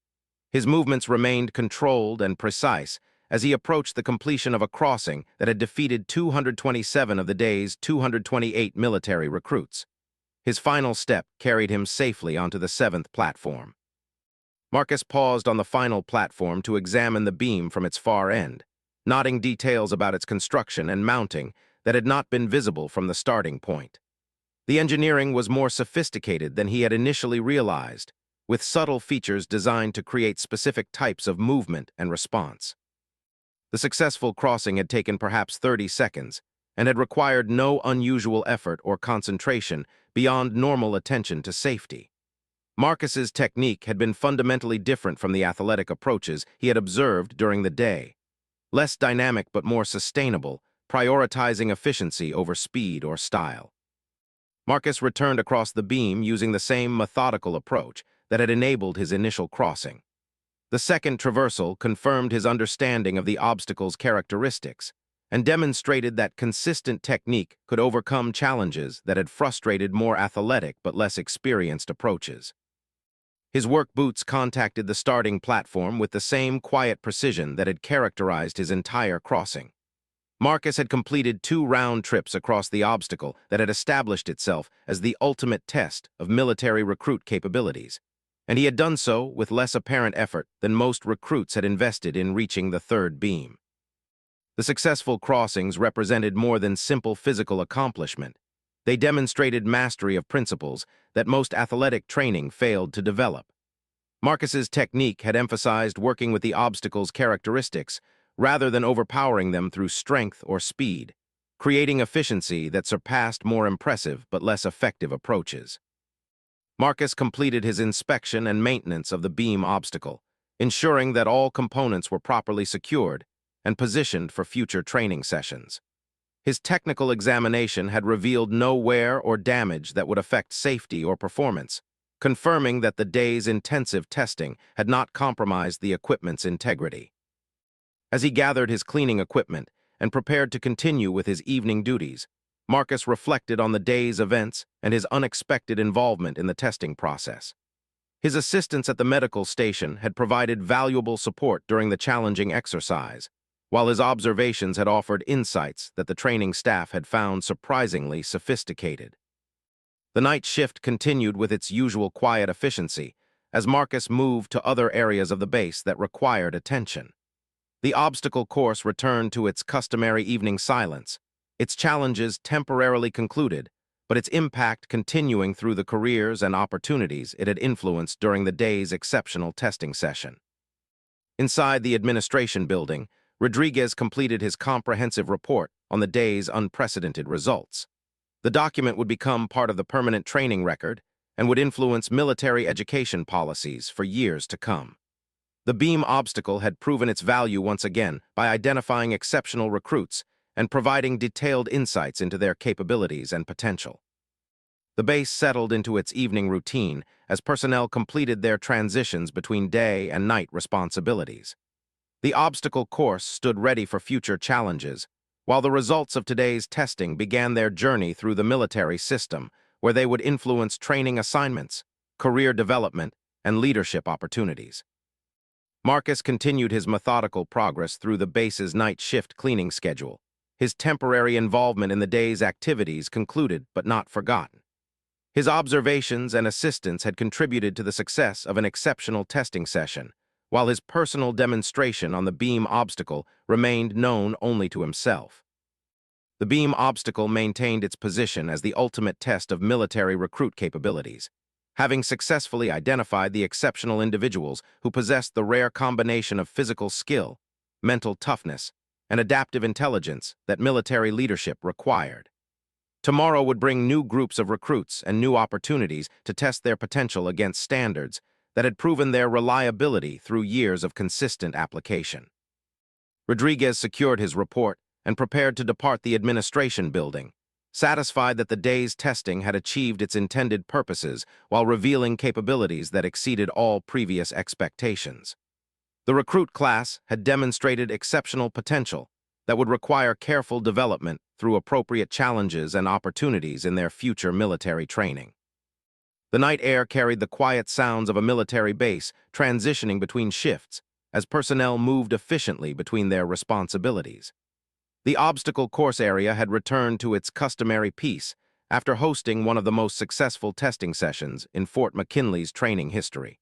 His movements remained controlled and precise as he approached the completion of a crossing that had defeated 227 of the day's 228 military recruits. His final step carried him safely onto the 7th platform. Marcus paused on the final platform to examine the beam from its far end, noting details about its construction and mounting that had not been visible from the starting point. The engineering was more sophisticated than he had initially realized, with subtle features designed to create specific types of movement and response. The successful crossing had taken perhaps 30 seconds and had required no unusual effort or concentration beyond normal attention to safety. Marcus's technique had been fundamentally different from the athletic approaches he had observed during the day, less dynamic but more sustainable, prioritizing efficiency over speed or style. Marcus returned across the beam using the same methodical approach that had enabled his initial crossing. The second traversal confirmed his understanding of the obstacle's characteristics and demonstrated that consistent technique could overcome challenges that had frustrated more athletic but less experienced approaches. His work boots contacted the starting platform with the same quiet precision that had characterized his entire crossing. Marcus had completed 2 round trips across the obstacle that had established itself as the ultimate test of military recruit capabilities, and he had done so with less apparent effort than most recruits had invested in reaching the 3rd beam. The successful crossings represented more than simple physical accomplishment. They demonstrated mastery of principles that most athletic training failed to develop. Marcus's technique had emphasized working with the obstacle's characteristics rather than overpowering them through strength or speed, creating efficiency that surpassed more impressive but less effective approaches. Marcus completed his inspection and maintenance of the beam obstacle, ensuring that all components were properly secured and positioned for future training sessions. His technical examination had revealed no wear or damage that would affect safety or performance, confirming that the day's intensive testing had not compromised the equipment's integrity. As he gathered his cleaning equipment and prepared to continue with his evening duties, Marcus reflected on the day's events and his unexpected involvement in the testing process. His assistants at the medical station had provided valuable support during the challenging exercise, while his observations had offered insights that the training staff had found surprisingly sophisticated. The night shift continued with its usual quiet efficiency as Marcus moved to other areas of the base that required attention. The obstacle course returned to its customary evening silence, its challenges temporarily concluded, but its impact continuing through the careers and opportunities it had influenced during the day's exceptional testing session. Inside the administration building, Rodriguez completed his comprehensive report on the day's unprecedented results. The document would become part of the permanent training record and would influence military education policies for years to come. The beam obstacle had proven its value once again by identifying exceptional recruits and providing detailed insights into their capabilities and potential. The base settled into its evening routine as personnel completed their transitions between day and night responsibilities. The obstacle course stood ready for future challenges, while the results of today's testing began their journey through the military system, where they would influence training assignments, career development, and leadership opportunities. Marcus continued his methodical progress through the base's night shift cleaning schedule. His temporary involvement in the day's activities concluded but not forgotten. His observations and assistance had contributed to the success of an exceptional testing session, while his personal demonstration on the beam obstacle remained known only to himself. The beam obstacle maintained its position as the ultimate test of military recruit capabilities, having successfully identified the exceptional individuals who possessed the rare combination of physical skill, mental toughness, and adaptive intelligence that military leadership required. Tomorrow would bring new groups of recruits and new opportunities to test their potential against standards that had proven their reliability through years of consistent application. Rodriguez secured his report and prepared to depart the administration building, satisfied that the day's testing had achieved its intended purposes while revealing capabilities that exceeded all previous expectations. The recruit class had demonstrated exceptional potential that would require careful development through appropriate challenges and opportunities in their future military training. The night air carried the quiet sounds of a military base transitioning between shifts as personnel moved efficiently between their responsibilities. The obstacle course area had returned to its customary peace after hosting one of the most successful testing sessions in Fort McKinley's training history.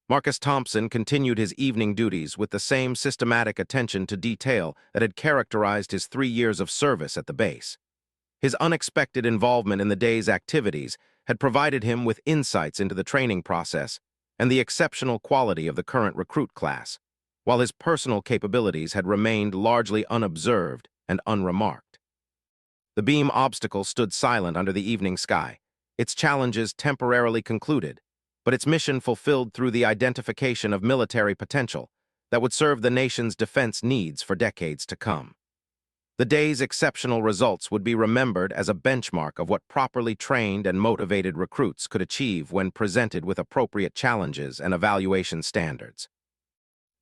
Marcus Thompson continued his evening duties with the same systematic attention to detail that had characterized his 3 years of service at the base. His unexpected involvement in the day's activities had provided him with insights into the training process and the exceptional quality of the current recruit class, while his personal capabilities had remained largely unobserved and unremarked. The beam obstacle stood silent under the evening sky, its challenges temporarily concluded, but its mission fulfilled through the identification of military potential that would serve the nation's defense needs for decades to come. The day's exceptional results would be remembered as a benchmark of what properly trained and motivated recruits could achieve when presented with appropriate challenges and evaluation standards.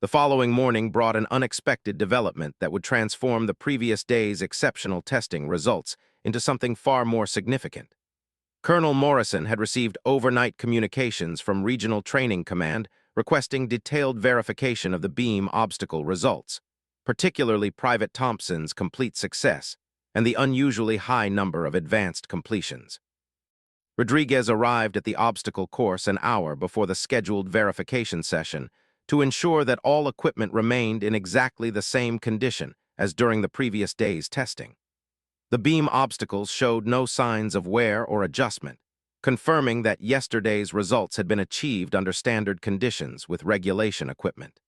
The following morning brought an unexpected development that would transform the previous day's exceptional testing results into something far more significant. Colonel Morrison had received overnight communications from Regional Training Command requesting detailed verification of the beam obstacle results, particularly Private Thompson's complete success and the unusually high number of advanced completions. Rodriguez arrived at the obstacle course an hour before the scheduled verification session to ensure that all equipment remained in exactly the same condition as during the previous day's testing. The beam obstacles showed no signs of wear or adjustment, confirming that yesterday's results had been achieved under standard conditions with regulation equipment.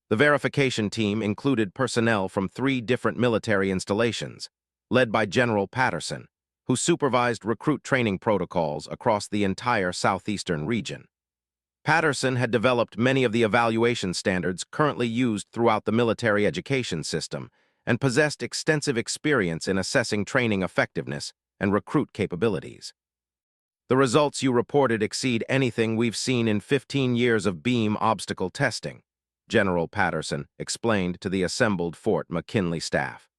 The verification team included personnel from 3 different military installations, led by General Patterson, who supervised recruit training protocols across the entire southeastern region. Patterson had developed many of the evaluation standards currently used throughout the military education system and possessed extensive experience in assessing training effectiveness and recruit capabilities. The results you reported exceed anything we've seen in 15 years of beam obstacle testing, General Patterson explained to the assembled Fort McKinley staff.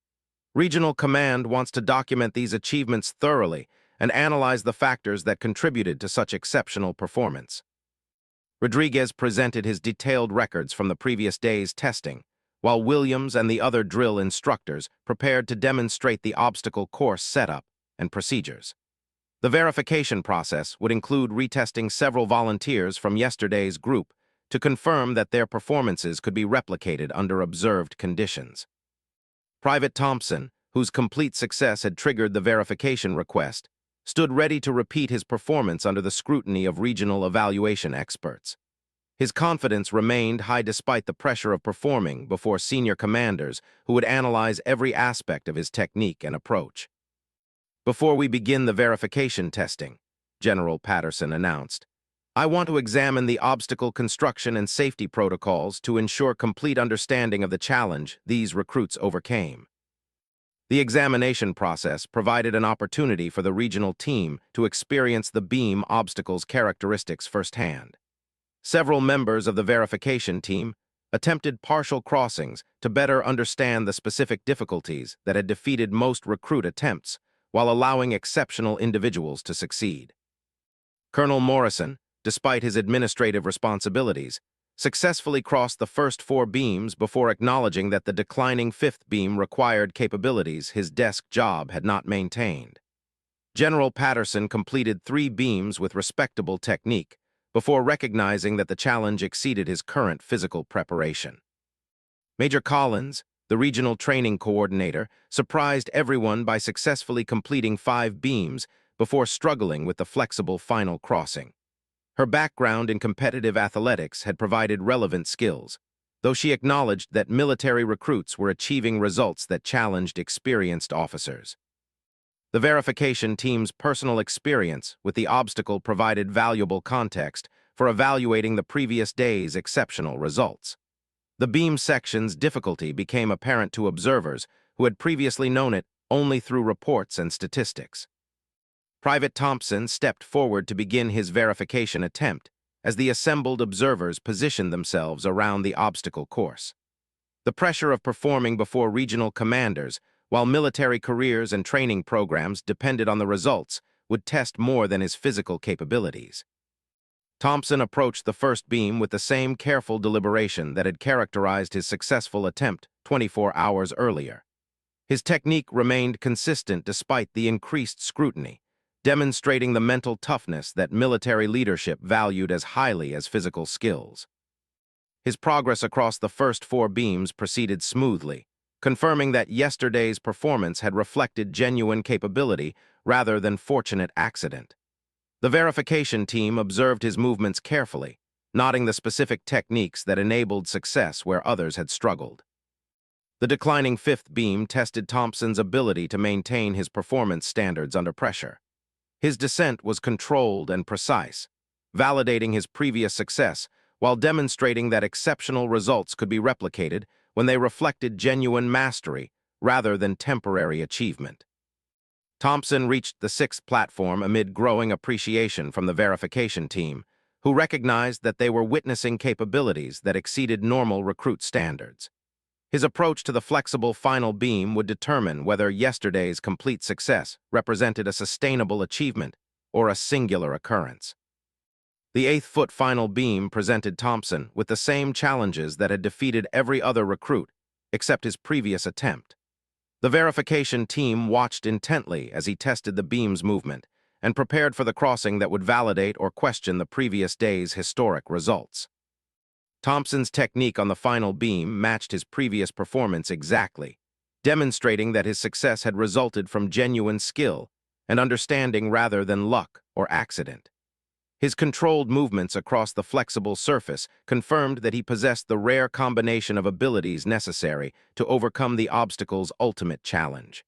Regional Command wants to document these achievements thoroughly and analyze the factors that contributed to such exceptional performance. Rodriguez presented his detailed records from the previous day's testing, while Williams and the other drill instructors prepared to demonstrate the obstacle course setup and procedures. The verification process would include retesting several volunteers from yesterday's group to confirm that their performances could be replicated under observed conditions. Private Thompson, whose complete success had triggered the verification request, stood ready to repeat his performance under the scrutiny of regional evaluation experts. His confidence remained high despite the pressure of performing before senior commanders who would analyze every aspect of his technique and approach. Before we begin the verification testing, General Patterson announced, I want to examine the obstacle construction and safety protocols to ensure complete understanding of the challenge these recruits overcame. The examination process provided an opportunity for the regional team to experience the beam obstacle's characteristics firsthand. Several members of the verification team attempted partial crossings to better understand the specific difficulties that had defeated most recruit attempts while allowing exceptional individuals to succeed. Colonel Morrison, despite his administrative responsibilities, successfully crossed the first 4 beams before acknowledging that the declining 5th beam required capabilities his desk job had not maintained. General Patterson completed 3 beams with respectable technique before recognizing that the challenge exceeded his current physical preparation. Major Collins, the regional training coordinator, surprised everyone by successfully completing 5 beams before struggling with the flexible final crossing. Her background in competitive athletics had provided relevant skills, though she acknowledged that military recruits were achieving results that challenged experienced officers. The verification team's personal experience with the obstacle provided valuable context for evaluating the previous day's exceptional results. The beam section's difficulty became apparent to observers who had previously known it only through reports and statistics. Private Thompson stepped forward to begin his verification attempt as the assembled observers positioned themselves around the obstacle course. The pressure of performing before regional commanders, while military careers and training programs depended on the results, would test more than his physical capabilities. Thompson approached the first beam with the same careful deliberation that had characterized his successful attempt 24 hours earlier. His technique remained consistent despite the increased scrutiny, demonstrating the mental toughness that military leadership valued as highly as physical skills. His progress across the first 4 beams proceeded smoothly, confirming that yesterday's performance had reflected genuine capability rather than fortunate accident. The verification team observed his movements carefully, noting the specific techniques that enabled success where others had struggled. The declining 5th beam tested Thompson's ability to maintain his performance standards under pressure. His descent was controlled and precise, validating his previous success while demonstrating that exceptional results could be replicated when they reflected genuine mastery rather than temporary achievement. Thompson reached the 6th platform amid growing appreciation from the verification team, who recognized that they were witnessing capabilities that exceeded normal recruit standards. His approach to the flexible final beam would determine whether yesterday's complete success represented a sustainable achievement or a singular occurrence. The 8th-foot final beam presented Thompson with the same challenges that had defeated every other recruit except his previous attempt. The verification team watched intently as he tested the beam's movement and prepared for the crossing that would validate or question the previous day's historic results. Thompson's technique on the final beam matched his previous performance exactly, demonstrating that his success had resulted from genuine skill and understanding rather than luck or accident. His controlled movements across the flexible surface confirmed that he possessed the rare combination of abilities necessary to overcome the obstacle's ultimate challenge.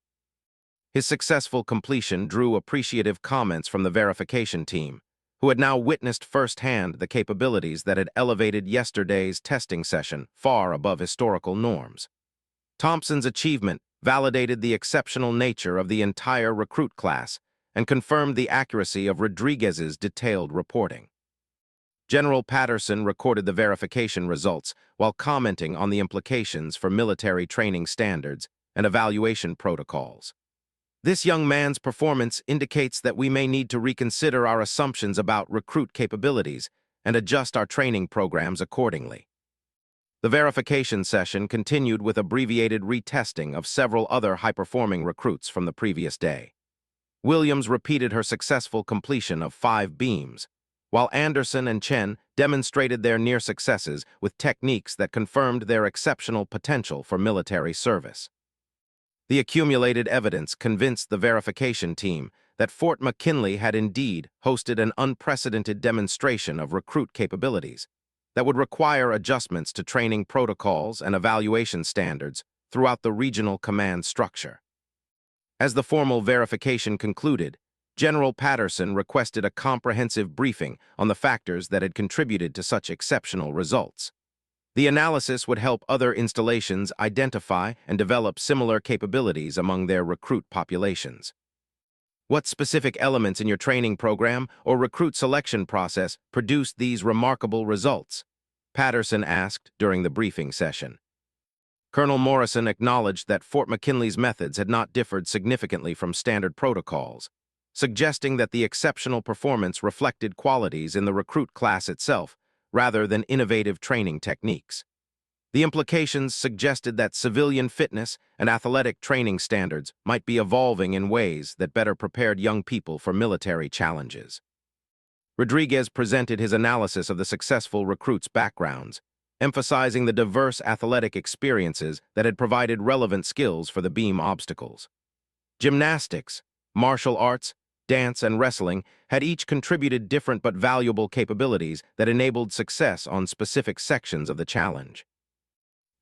His successful completion drew appreciative comments from the verification team, who had now witnessed firsthand the capabilities that had elevated yesterday's testing session far above historical norms. Thompson's achievement validated the exceptional nature of the entire recruit class and confirmed the accuracy of Rodriguez's detailed reporting. General Patterson recorded the verification results while commenting on the implications for military training standards and evaluation protocols. This young man's performance indicates that we may need to reconsider our assumptions about recruit capabilities and adjust our training programs accordingly. The verification session continued with abbreviated retesting of several other high-performing recruits from the previous day. Williams repeated her successful completion of 5 beams, while Anderson and Chen demonstrated their near successes with techniques that confirmed their exceptional potential for military service. The accumulated evidence convinced the verification team that Fort McKinley had indeed hosted an unprecedented demonstration of recruit capabilities that would require adjustments to training protocols and evaluation standards throughout the regional command structure. As the formal verification concluded, General Patterson requested a comprehensive briefing on the factors that had contributed to such exceptional results. The analysis would help other installations identify and develop similar capabilities among their recruit populations. What specific elements in your training program or recruit selection process produced these remarkable results? Patterson asked during the briefing session. Colonel Morrison acknowledged that Fort McKinley's methods had not differed significantly from standard protocols, suggesting that the exceptional performance reflected qualities in the recruit class itself rather than innovative training techniques. The implications suggested that civilian fitness and athletic training standards might be evolving in ways that better prepared young people for military challenges. Rodriguez presented his analysis of the successful recruits' backgrounds, emphasizing the diverse athletic experiences that had provided relevant skills for the beam obstacles. Gymnastics, martial arts, dance, and wrestling had each contributed different but valuable capabilities that enabled success on specific sections of the challenge.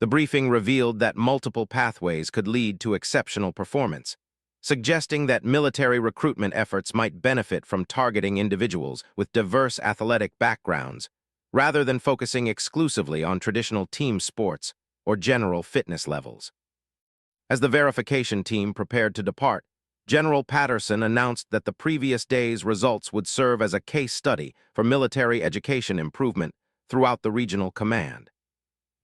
The briefing revealed that multiple pathways could lead to exceptional performance, suggesting that military recruitment efforts might benefit from targeting individuals with diverse athletic backgrounds, rather than focusing exclusively on traditional team sports or general fitness levels. As the verification team prepared to depart, General Patterson announced that the previous day's results would serve as a case study for military education improvement throughout the regional command.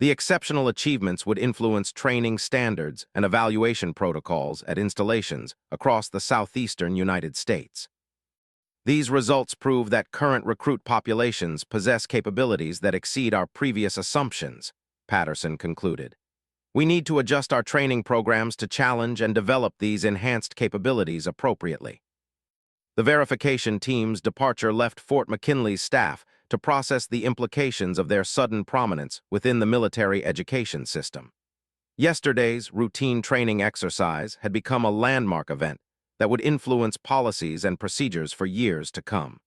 The exceptional achievements would influence training standards and evaluation protocols at installations across the southeastern United States. These results prove that current recruit populations possess capabilities that exceed our previous assumptions, Patterson concluded. We need to adjust our training programs to challenge and develop these enhanced capabilities appropriately. The verification team's departure left Fort McKinley's staff to process the implications of their sudden prominence within the military education system. Yesterday's routine training exercise had become a landmark event that would influence policies and procedures for years to come.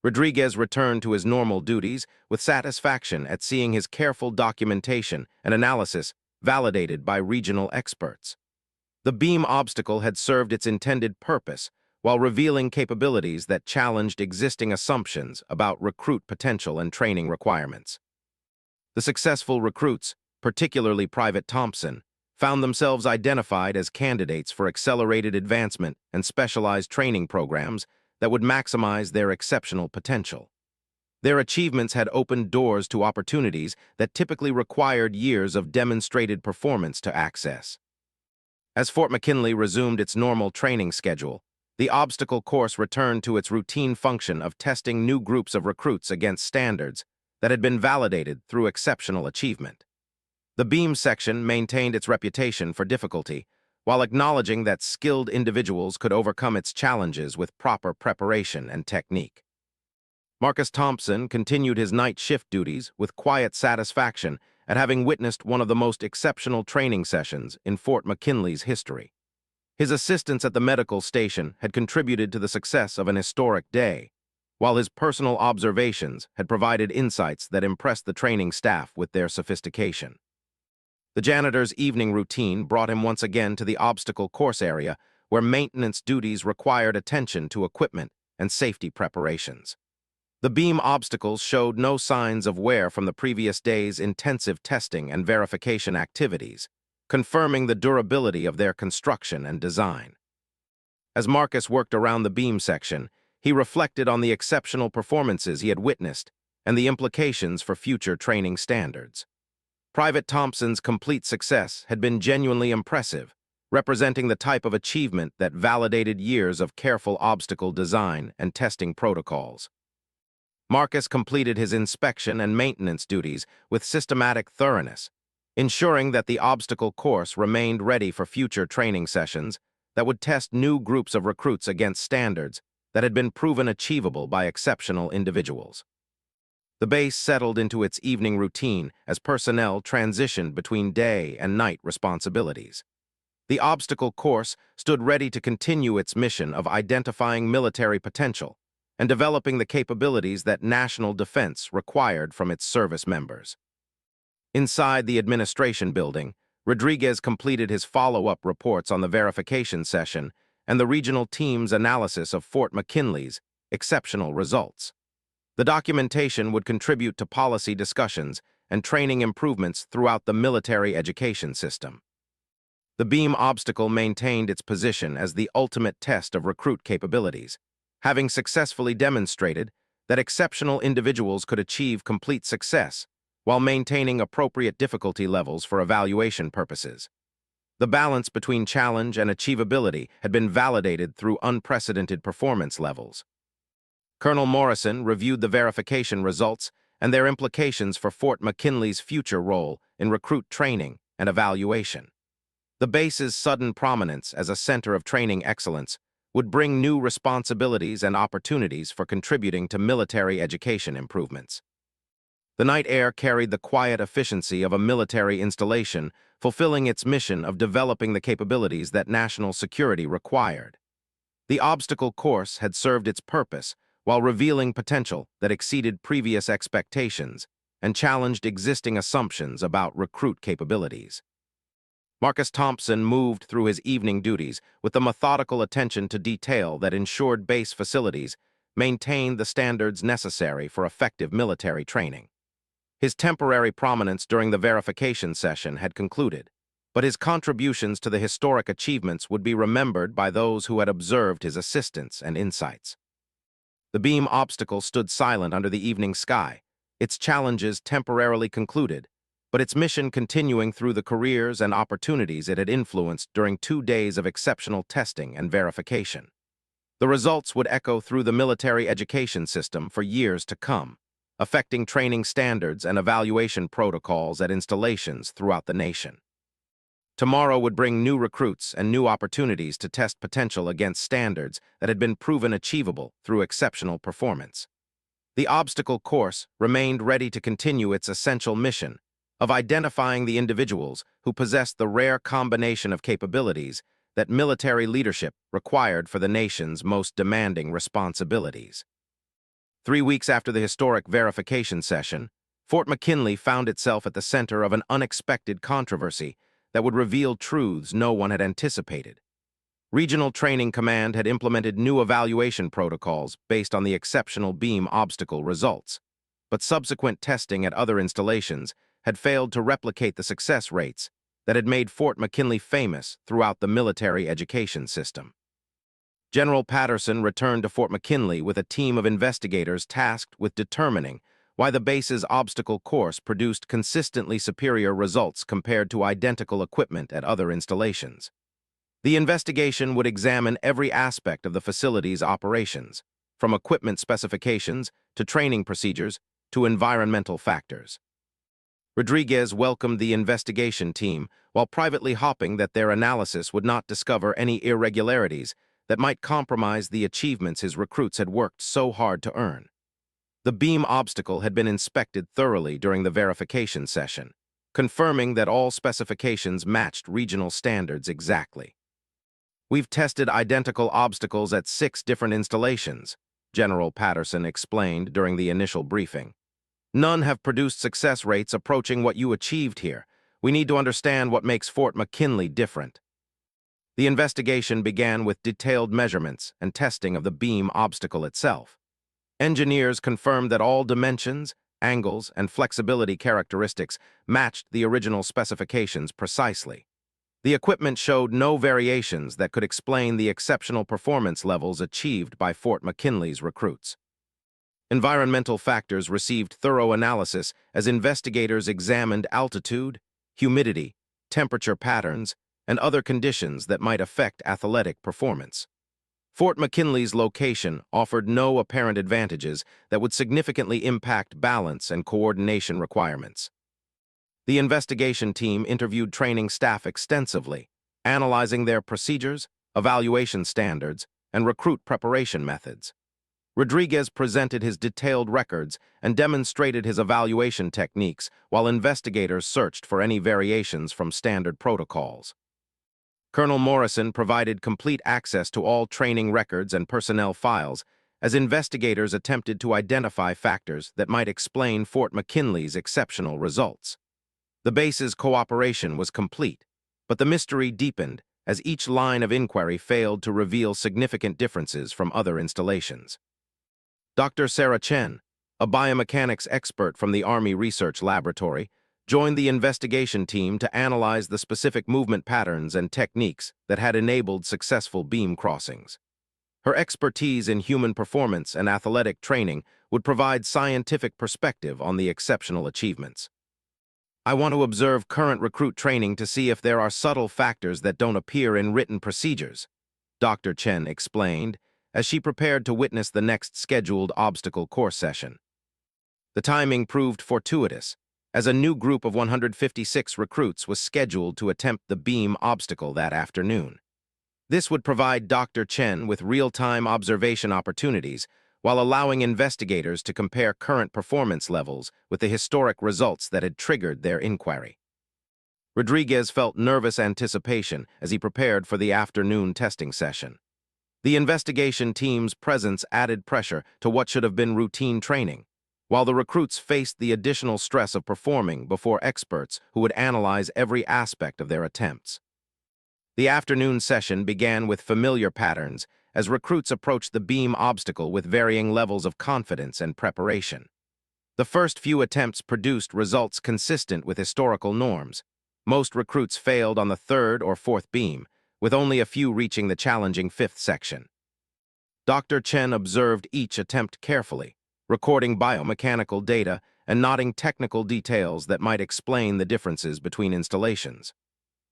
Rodriguez returned to his normal duties with satisfaction at seeing his careful documentation and analysis validated by regional experts. The beam obstacle had served its intended purpose while revealing capabilities that challenged existing assumptions about recruit potential and training requirements. The successful recruits, particularly Private Thompson, found themselves identified as candidates for accelerated advancement and specialized training programs that would maximize their exceptional potential. Their achievements had opened doors to opportunities that typically required years of demonstrated performance to access. As Fort McKinley resumed its normal training schedule, the obstacle course returned to its routine function of testing new groups of recruits against standards that had been validated through exceptional achievement. The beam section maintained its reputation for difficulty, while acknowledging that skilled individuals could overcome its challenges with proper preparation and technique. Marcus Thompson continued his night shift duties with quiet satisfaction at having witnessed one of the most exceptional training sessions in Fort McKinley's history. His assistance at the medical station had contributed to the success of an historic day, while his personal observations had provided insights that impressed the training staff with their sophistication. The janitor's evening routine brought him once again to the obstacle course area, where maintenance duties required attention to equipment and safety preparations. The beam obstacles showed no signs of wear from the previous day's intensive testing and verification activities, confirming the durability of their construction and design. As Marcus worked around the beam section, he reflected on the exceptional performances he had witnessed and the implications for future training standards. Private Thompson's complete success had been genuinely impressive, representing the type of achievement that validated years of careful obstacle design and testing protocols. Marcus completed his inspection and maintenance duties with systematic thoroughness, ensuring that the obstacle course remained ready for future training sessions that would test new groups of recruits against standards that had been proven achievable by exceptional individuals. The base settled into its evening routine as personnel transitioned between day and night responsibilities. The obstacle course stood ready to continue its mission of identifying military potential and developing the capabilities that national defense required from its service members. Inside the administration building, Rodriguez completed his follow-up reports on the verification session and the regional team's analysis of Fort McKinley's exceptional results. The documentation would contribute to policy discussions and training improvements throughout the military education system. The beam obstacle maintained its position as the ultimate test of recruit capabilities, having successfully demonstrated that exceptional individuals could achieve complete success while maintaining appropriate difficulty levels for evaluation purposes. The balance between challenge and achievability had been validated through unprecedented performance levels. Colonel Morrison reviewed the verification results and their implications for Fort McKinley's future role in recruit training and evaluation. The base's sudden prominence as a center of training excellence would bring new responsibilities and opportunities for contributing to military education improvements. The night air carried the quiet efficiency of a military installation, fulfilling its mission of developing the capabilities that national security required. The obstacle course had served its purpose while revealing potential that exceeded previous expectations and challenged existing assumptions about recruit capabilities. Marcus Thompson moved through his evening duties with the methodical attention to detail that ensured base facilities maintained the standards necessary for effective military training. His temporary prominence during the verification session had concluded, but his contributions to the historic achievements would be remembered by those who had observed his assistance and insights. The beam obstacle stood silent under the evening sky, its challenges temporarily concluded, but its mission continuing through the careers and opportunities it had influenced during 2 days of exceptional testing and verification. The results would echo through the military education system for years to come, affecting training standards and evaluation protocols at installations throughout the nation. Tomorrow would bring new recruits and new opportunities to test potential against standards that had been proven achievable through exceptional performance. The obstacle course remained ready to continue its essential mission of identifying the individuals who possessed the rare combination of capabilities that military leadership required for the nation's most demanding responsibilities. 3 weeks after the historic verification session, Fort McKinley found itself at the center of an unexpected controversy that would reveal truths no one had anticipated. Regional Training Command had implemented new evaluation protocols based on the exceptional beam obstacle results, but subsequent testing at other installations had failed to replicate the success rates that had made Fort McKinley famous throughout the military education system. General Patterson returned to Fort McKinley with a team of investigators tasked with determining why the base's obstacle course produced consistently superior results compared to identical equipment at other installations. The investigation would examine every aspect of the facility's operations, from equipment specifications to training procedures to environmental factors. Rodriguez welcomed the investigation team while privately hoping that their analysis would not discover any irregularities that might compromise the achievements his recruits had worked so hard to earn. The beam obstacle had been inspected thoroughly during the verification session, confirming that all specifications matched regional standards exactly. "We've tested identical obstacles at 6 different installations," General Patterson explained during the initial briefing. "None have produced success rates approaching what you achieved here. We need to understand what makes Fort McKinley different." The investigation began with detailed measurements and testing of the beam obstacle itself. Engineers confirmed that all dimensions, angles, and flexibility characteristics matched the original specifications precisely. The equipment showed no variations that could explain the exceptional performance levels achieved by Fort McKinley's recruits. Environmental factors received thorough analysis as investigators examined altitude, humidity, temperature patterns, and other conditions that might affect athletic performance. Fort McKinley's location offered no apparent advantages that would significantly impact balance and coordination requirements. The investigation team interviewed training staff extensively, analyzing their procedures, evaluation standards, and recruit preparation methods. Rodriguez presented his detailed records and demonstrated his evaluation techniques while investigators searched for any variations from standard protocols. Colonel Morrison provided complete access to all training records and personnel files as investigators attempted to identify factors that might explain Fort McKinley's exceptional results. The base's cooperation was complete, but the mystery deepened as each line of inquiry failed to reveal significant differences from other installations. Dr. Sarah Chen, a biomechanics expert from the Army Research Laboratory, joined the investigation team to analyze the specific movement patterns and techniques that had enabled successful beam crossings. Her expertise in human performance and athletic training would provide scientific perspective on the exceptional achievements. I want to observe current recruit training to see if there are subtle factors that don't appear in written procedures, Dr. Chen explained, as she prepared to witness the next scheduled obstacle course session. The timing proved fortuitous, as a new group of 156 recruits was scheduled to attempt the beam obstacle that afternoon. This would provide Dr. Chen with real-time observation opportunities while allowing investigators to compare current performance levels with the historic results that had triggered their inquiry. Rodriguez felt nervous anticipation as he prepared for the afternoon testing session. The investigation team's presence added pressure to what should have been routine training, while the recruits faced the additional stress of performing before experts who would analyze every aspect of their attempts. The afternoon session began with familiar patterns as recruits approached the beam obstacle with varying levels of confidence and preparation. The first few attempts produced results consistent with historical norms. Most recruits failed on the third or fourth beam, with only a few reaching the challenging fifth section. Dr. Chen observed each attempt carefully, recording biomechanical data and noting technical details that might explain the differences between installations.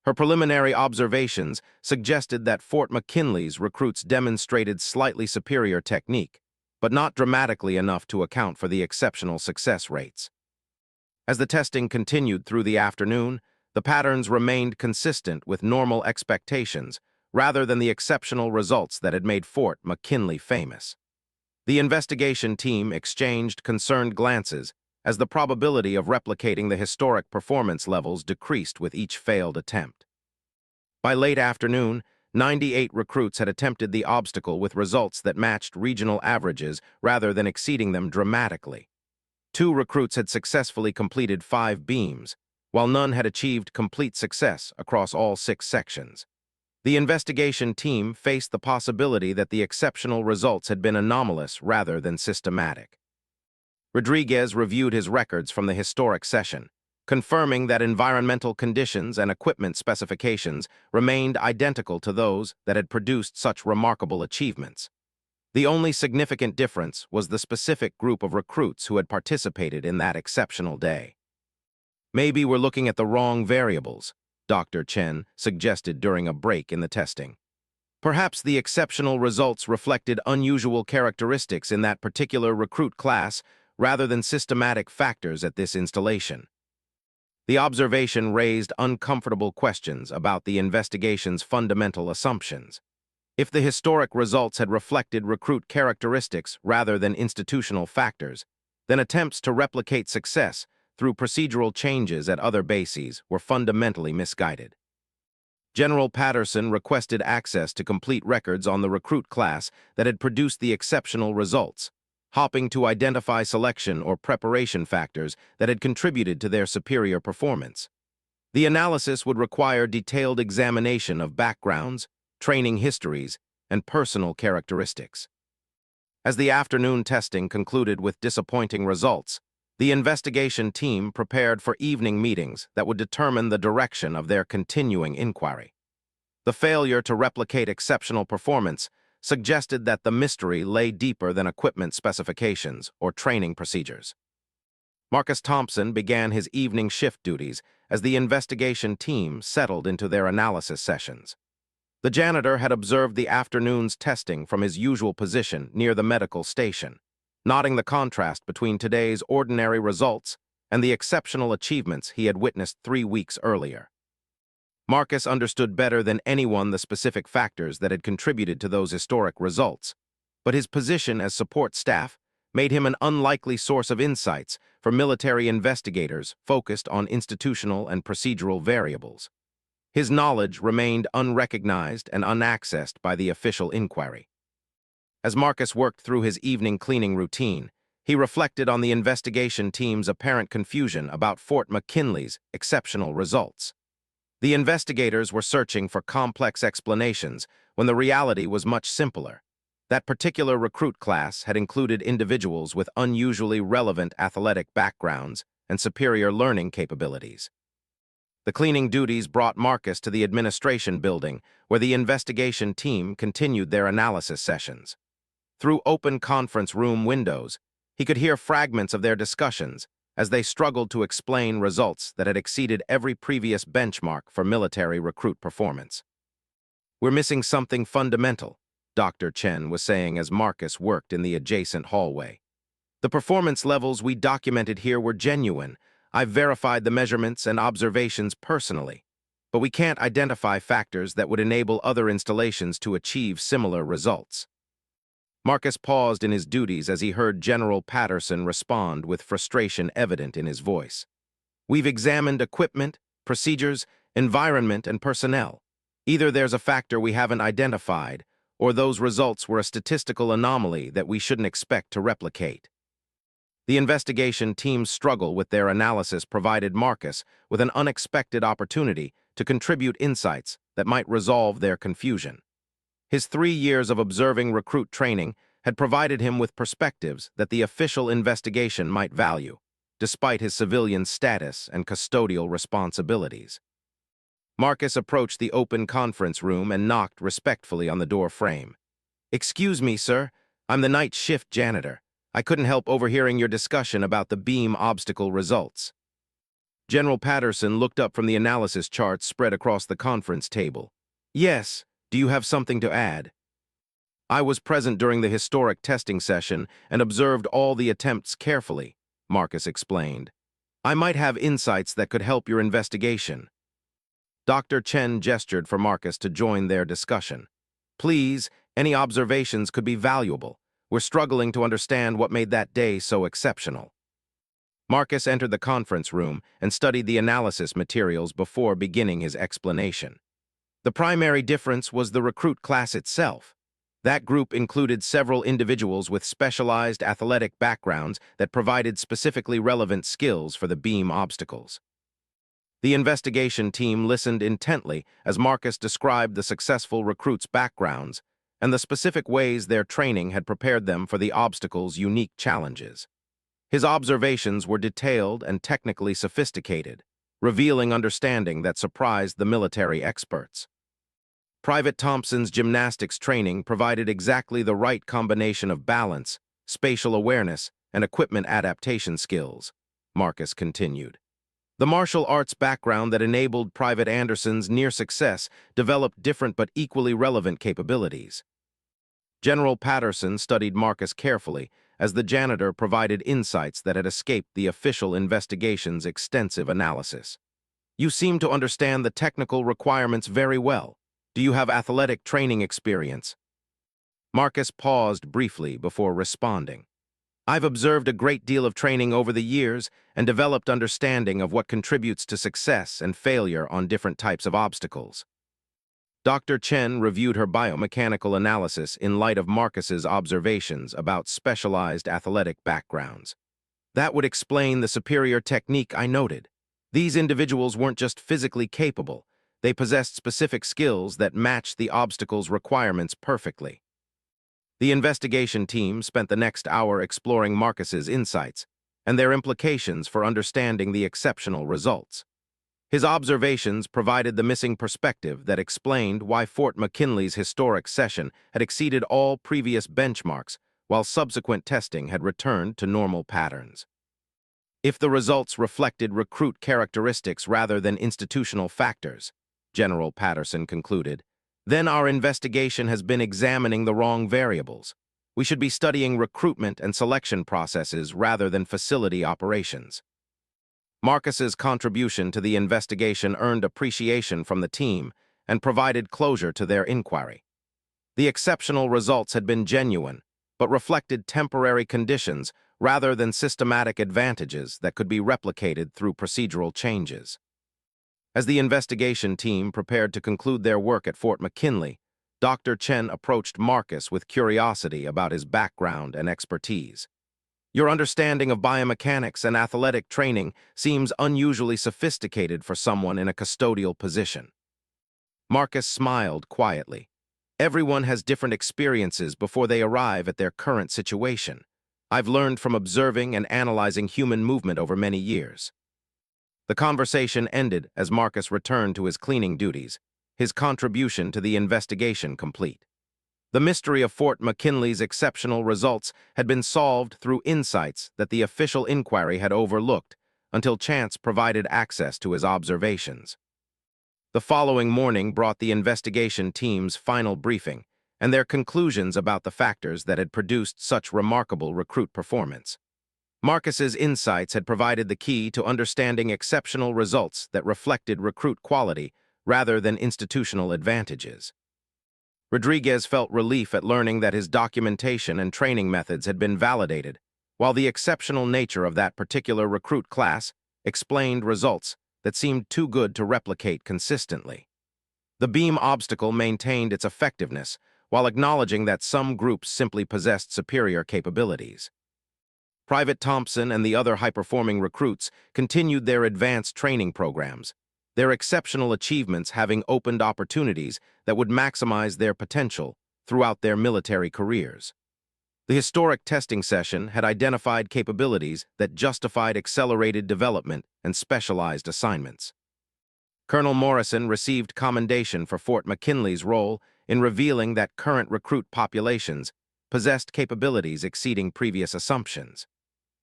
Her preliminary observations suggested that Fort McKinley's recruits demonstrated slightly superior technique, but not dramatically enough to account for the exceptional success rates. As the testing continued through the afternoon, the patterns remained consistent with normal expectations rather than the exceptional results that had made Fort McKinley famous. The investigation team exchanged concerned glances as the probability of replicating the historic performance levels decreased with each failed attempt. By late afternoon, 98 recruits had attempted the obstacle with results that matched regional averages rather than exceeding them dramatically. 2 recruits had successfully completed 5 beams, while none had achieved complete success across all 6 sections. The investigation team faced the possibility that the exceptional results had been anomalous rather than systematic. Rodriguez reviewed his records from the historic session, confirming that environmental conditions and equipment specifications remained identical to those that had produced such remarkable achievements. The only significant difference was the specific group of recruits who had participated in that exceptional day. Maybe we're looking at the wrong variables, Dr. Chen suggested during a break in the testing. Perhaps the exceptional results reflected unusual characteristics in that particular recruit class rather than systematic factors at this installation. The observation raised uncomfortable questions about the investigation's fundamental assumptions. If the historic results had reflected recruit characteristics rather than institutional factors, then attempts to replicate success through procedural changes at other bases were fundamentally misguided. General Patterson requested access to complete records on the recruit class that had produced the exceptional results, hoping to identify selection or preparation factors that had contributed to their superior performance. The analysis would require detailed examination of backgrounds, training histories, and personal characteristics. As the afternoon testing concluded with disappointing results, The investigation team prepared for evening meetings that would determine the direction of their continuing inquiry. The failure to replicate exceptional performance suggested that the mystery lay deeper than equipment specifications or training procedures. Marcus Thompson began his evening shift duties as the investigation team settled into their analysis sessions. The janitor had observed the afternoon's testing from his usual position near the medical station, noting the contrast between today's ordinary results and the exceptional achievements he had witnessed 3 weeks earlier. Marcus understood better than anyone the specific factors that had contributed to those historic results, but his position as support staff made him an unlikely source of insights for military investigators focused on institutional and procedural variables. His knowledge remained unrecognized and unaccessed by the official inquiry. As Marcus worked through his evening cleaning routine, he reflected on the investigation team's apparent confusion about Fort McKinley's exceptional results. The investigators were searching for complex explanations when the reality was much simpler. That particular recruit class had included individuals with unusually relevant athletic backgrounds and superior learning capabilities. The cleaning duties brought Marcus to the administration building, where the investigation team continued their analysis sessions. Through open conference room windows, he could hear fragments of their discussions as they struggled to explain results that had exceeded every previous benchmark for military recruit performance. "We're missing something fundamental," Dr. Chen was saying as Marcus worked in the adjacent hallway. "The performance levels we documented here were genuine. I've verified the measurements and observations personally, but we can't identify factors that would enable other installations to achieve similar results." Marcus paused in his duties as he heard General Patterson respond with frustration evident in his voice. "We've examined equipment, procedures, environment, and personnel. Either there's a factor we haven't identified, or those results were a statistical anomaly that we shouldn't expect to replicate." The investigation team's struggle with their analysis provided Marcus with an unexpected opportunity to contribute insights that might resolve their confusion. His 3 years of observing recruit training had provided him with perspectives that the official investigation might value, despite his civilian status and custodial responsibilities. Marcus approached the open conference room and knocked respectfully on the door frame. "Excuse me, sir. I'm the night shift janitor. I couldn't help overhearing your discussion about the beam obstacle results." General Patterson looked up from the analysis charts spread across the conference table. "Yes. Do you have something to add?" "I was present during the historic testing session and observed all the attempts carefully," Marcus explained. "I might have insights that could help your investigation." Dr. Chen gestured for Marcus to join their discussion. "Please, any observations could be valuable. We're struggling to understand what made that day so exceptional." Marcus entered the conference room and studied the analysis materials before beginning his explanation. The primary difference was the recruit class itself. That group included several individuals with specialized athletic backgrounds that provided specifically relevant skills for the beam obstacles. The investigation team listened intently as Marcus described the successful recruits' backgrounds and the specific ways their training had prepared them for the obstacles' unique challenges. His observations were detailed and technically sophisticated, revealing understanding that surprised the military experts. Private Thompson's gymnastics training provided exactly the right combination of balance, spatial awareness, and equipment adaptation skills, Marcus continued. The martial arts background that enabled Private Anderson's near success developed different but equally relevant capabilities. General Patterson studied Marcus carefully as the janitor provided insights that had escaped the official investigation's extensive analysis. "You seem to understand the technical requirements very well. Do you have athletic training experience?" Marcus paused briefly before responding. "I've observed a great deal of training over the years and developed understanding of what contributes to success and failure on different types of obstacles." Dr. Chen reviewed her biomechanical analysis in light of Marcus's observations about specialized athletic backgrounds. "That would explain the superior technique I noted. These individuals weren't just physically capable. They possessed specific skills that matched the obstacle's requirements perfectly." The investigation team spent the next hour exploring Marcus's insights, and their implications for understanding the exceptional results. His observations provided the missing perspective that explained why Fort McKinley's historic session had exceeded all previous benchmarks, while subsequent testing had returned to normal patterns. If the results reflected recruit characteristics rather than institutional factors, General Patterson concluded, then our investigation has been examining the wrong variables. We should be studying recruitment and selection processes rather than facility operations. Marcus's contribution to the investigation earned appreciation from the team and provided closure to their inquiry. The exceptional results had been genuine, but reflected temporary conditions rather than systematic advantages that could be replicated through procedural changes. As the investigation team prepared to conclude their work at Fort McKinley, Dr. Chen approached Marcus with curiosity about his background and expertise. Your understanding of biomechanics and athletic training seems unusually sophisticated for someone in a custodial position. Marcus smiled quietly. Everyone has different experiences before they arrive at their current situation. I've learned from observing and analyzing human movement over many years. The conversation ended as Marcus returned to his cleaning duties, his contribution to the investigation complete. The mystery of Fort McKinley's exceptional results had been solved through insights that the official inquiry had overlooked until chance provided access to his observations. The following morning brought the investigation team's final briefing and their conclusions about the factors that had produced such remarkable recruit performance. Marcus's insights had provided the key to understanding exceptional results that reflected recruit quality rather than institutional advantages. Rodriguez felt relief at learning that his documentation and training methods had been validated, while the exceptional nature of that particular recruit class explained results that seemed too good to replicate consistently. The beam obstacle maintained its effectiveness while acknowledging that some groups simply possessed superior capabilities. Private Thompson and the other high-performing recruits continued their advanced training programs, their exceptional achievements having opened opportunities that would maximize their potential throughout their military careers. The historic testing session had identified capabilities that justified accelerated development and specialized assignments. Colonel Morrison received commendation for Fort McKinley's role in revealing that current recruit populations possessed capabilities exceeding previous assumptions.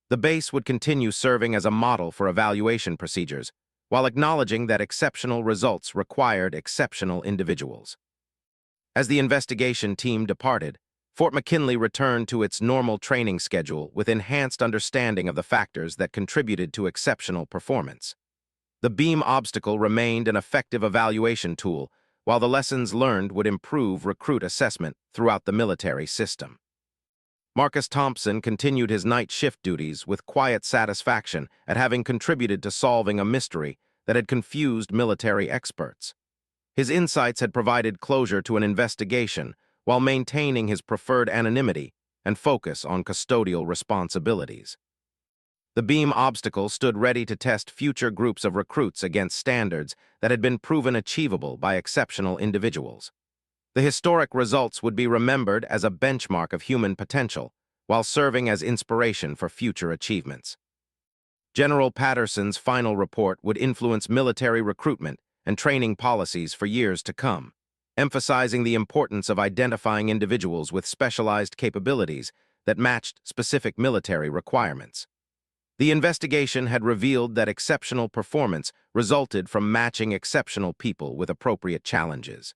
The base would continue serving as a model for evaluation procedures, while acknowledging that exceptional results required exceptional individuals. As the investigation team departed, Fort McKinley returned to its normal training schedule with enhanced understanding of the factors that contributed to exceptional performance. The beam obstacle remained an effective evaluation tool, while the lessons learned would improve recruit assessment throughout the military system. Marcus Thompson continued his night shift duties with quiet satisfaction at having contributed to solving a mystery that had confused military experts. His insights had provided closure to an investigation while maintaining his preferred anonymity and focus on custodial responsibilities. The beam obstacle stood ready to test future groups of recruits against standards that had been proven achievable by exceptional individuals. The historic results would be remembered as a benchmark of human potential, while serving as inspiration for future achievements. General Patterson's final report would influence military recruitment and training policies for years to come, emphasizing the importance of identifying individuals with specialized capabilities that matched specific military requirements. The investigation had revealed that exceptional performance resulted from matching exceptional people with appropriate challenges.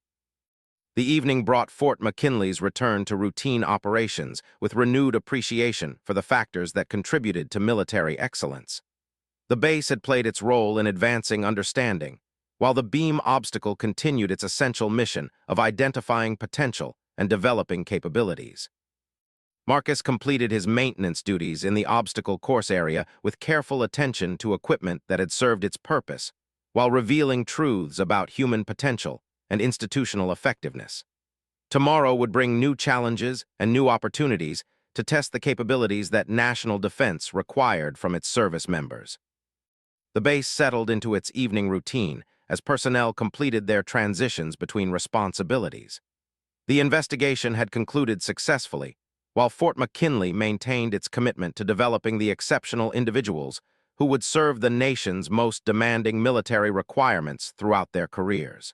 The evening brought Fort McKinley's return to routine operations with renewed appreciation for the factors that contributed to military excellence. The base had played its role in advancing understanding, while the beam obstacle continued its essential mission of identifying potential and developing capabilities. Marcus completed his maintenance duties in the obstacle course area with careful attention to equipment that had served its purpose, while revealing truths about human potential and institutional effectiveness. Tomorrow would bring new challenges and new opportunities to test the capabilities that national defense required from its service members. The base settled into its evening routine as personnel completed their transitions between responsibilities. The investigation had concluded successfully, while Fort McKinley maintained its commitment to developing the exceptional individuals who would serve the nation's most demanding military requirements throughout their careers.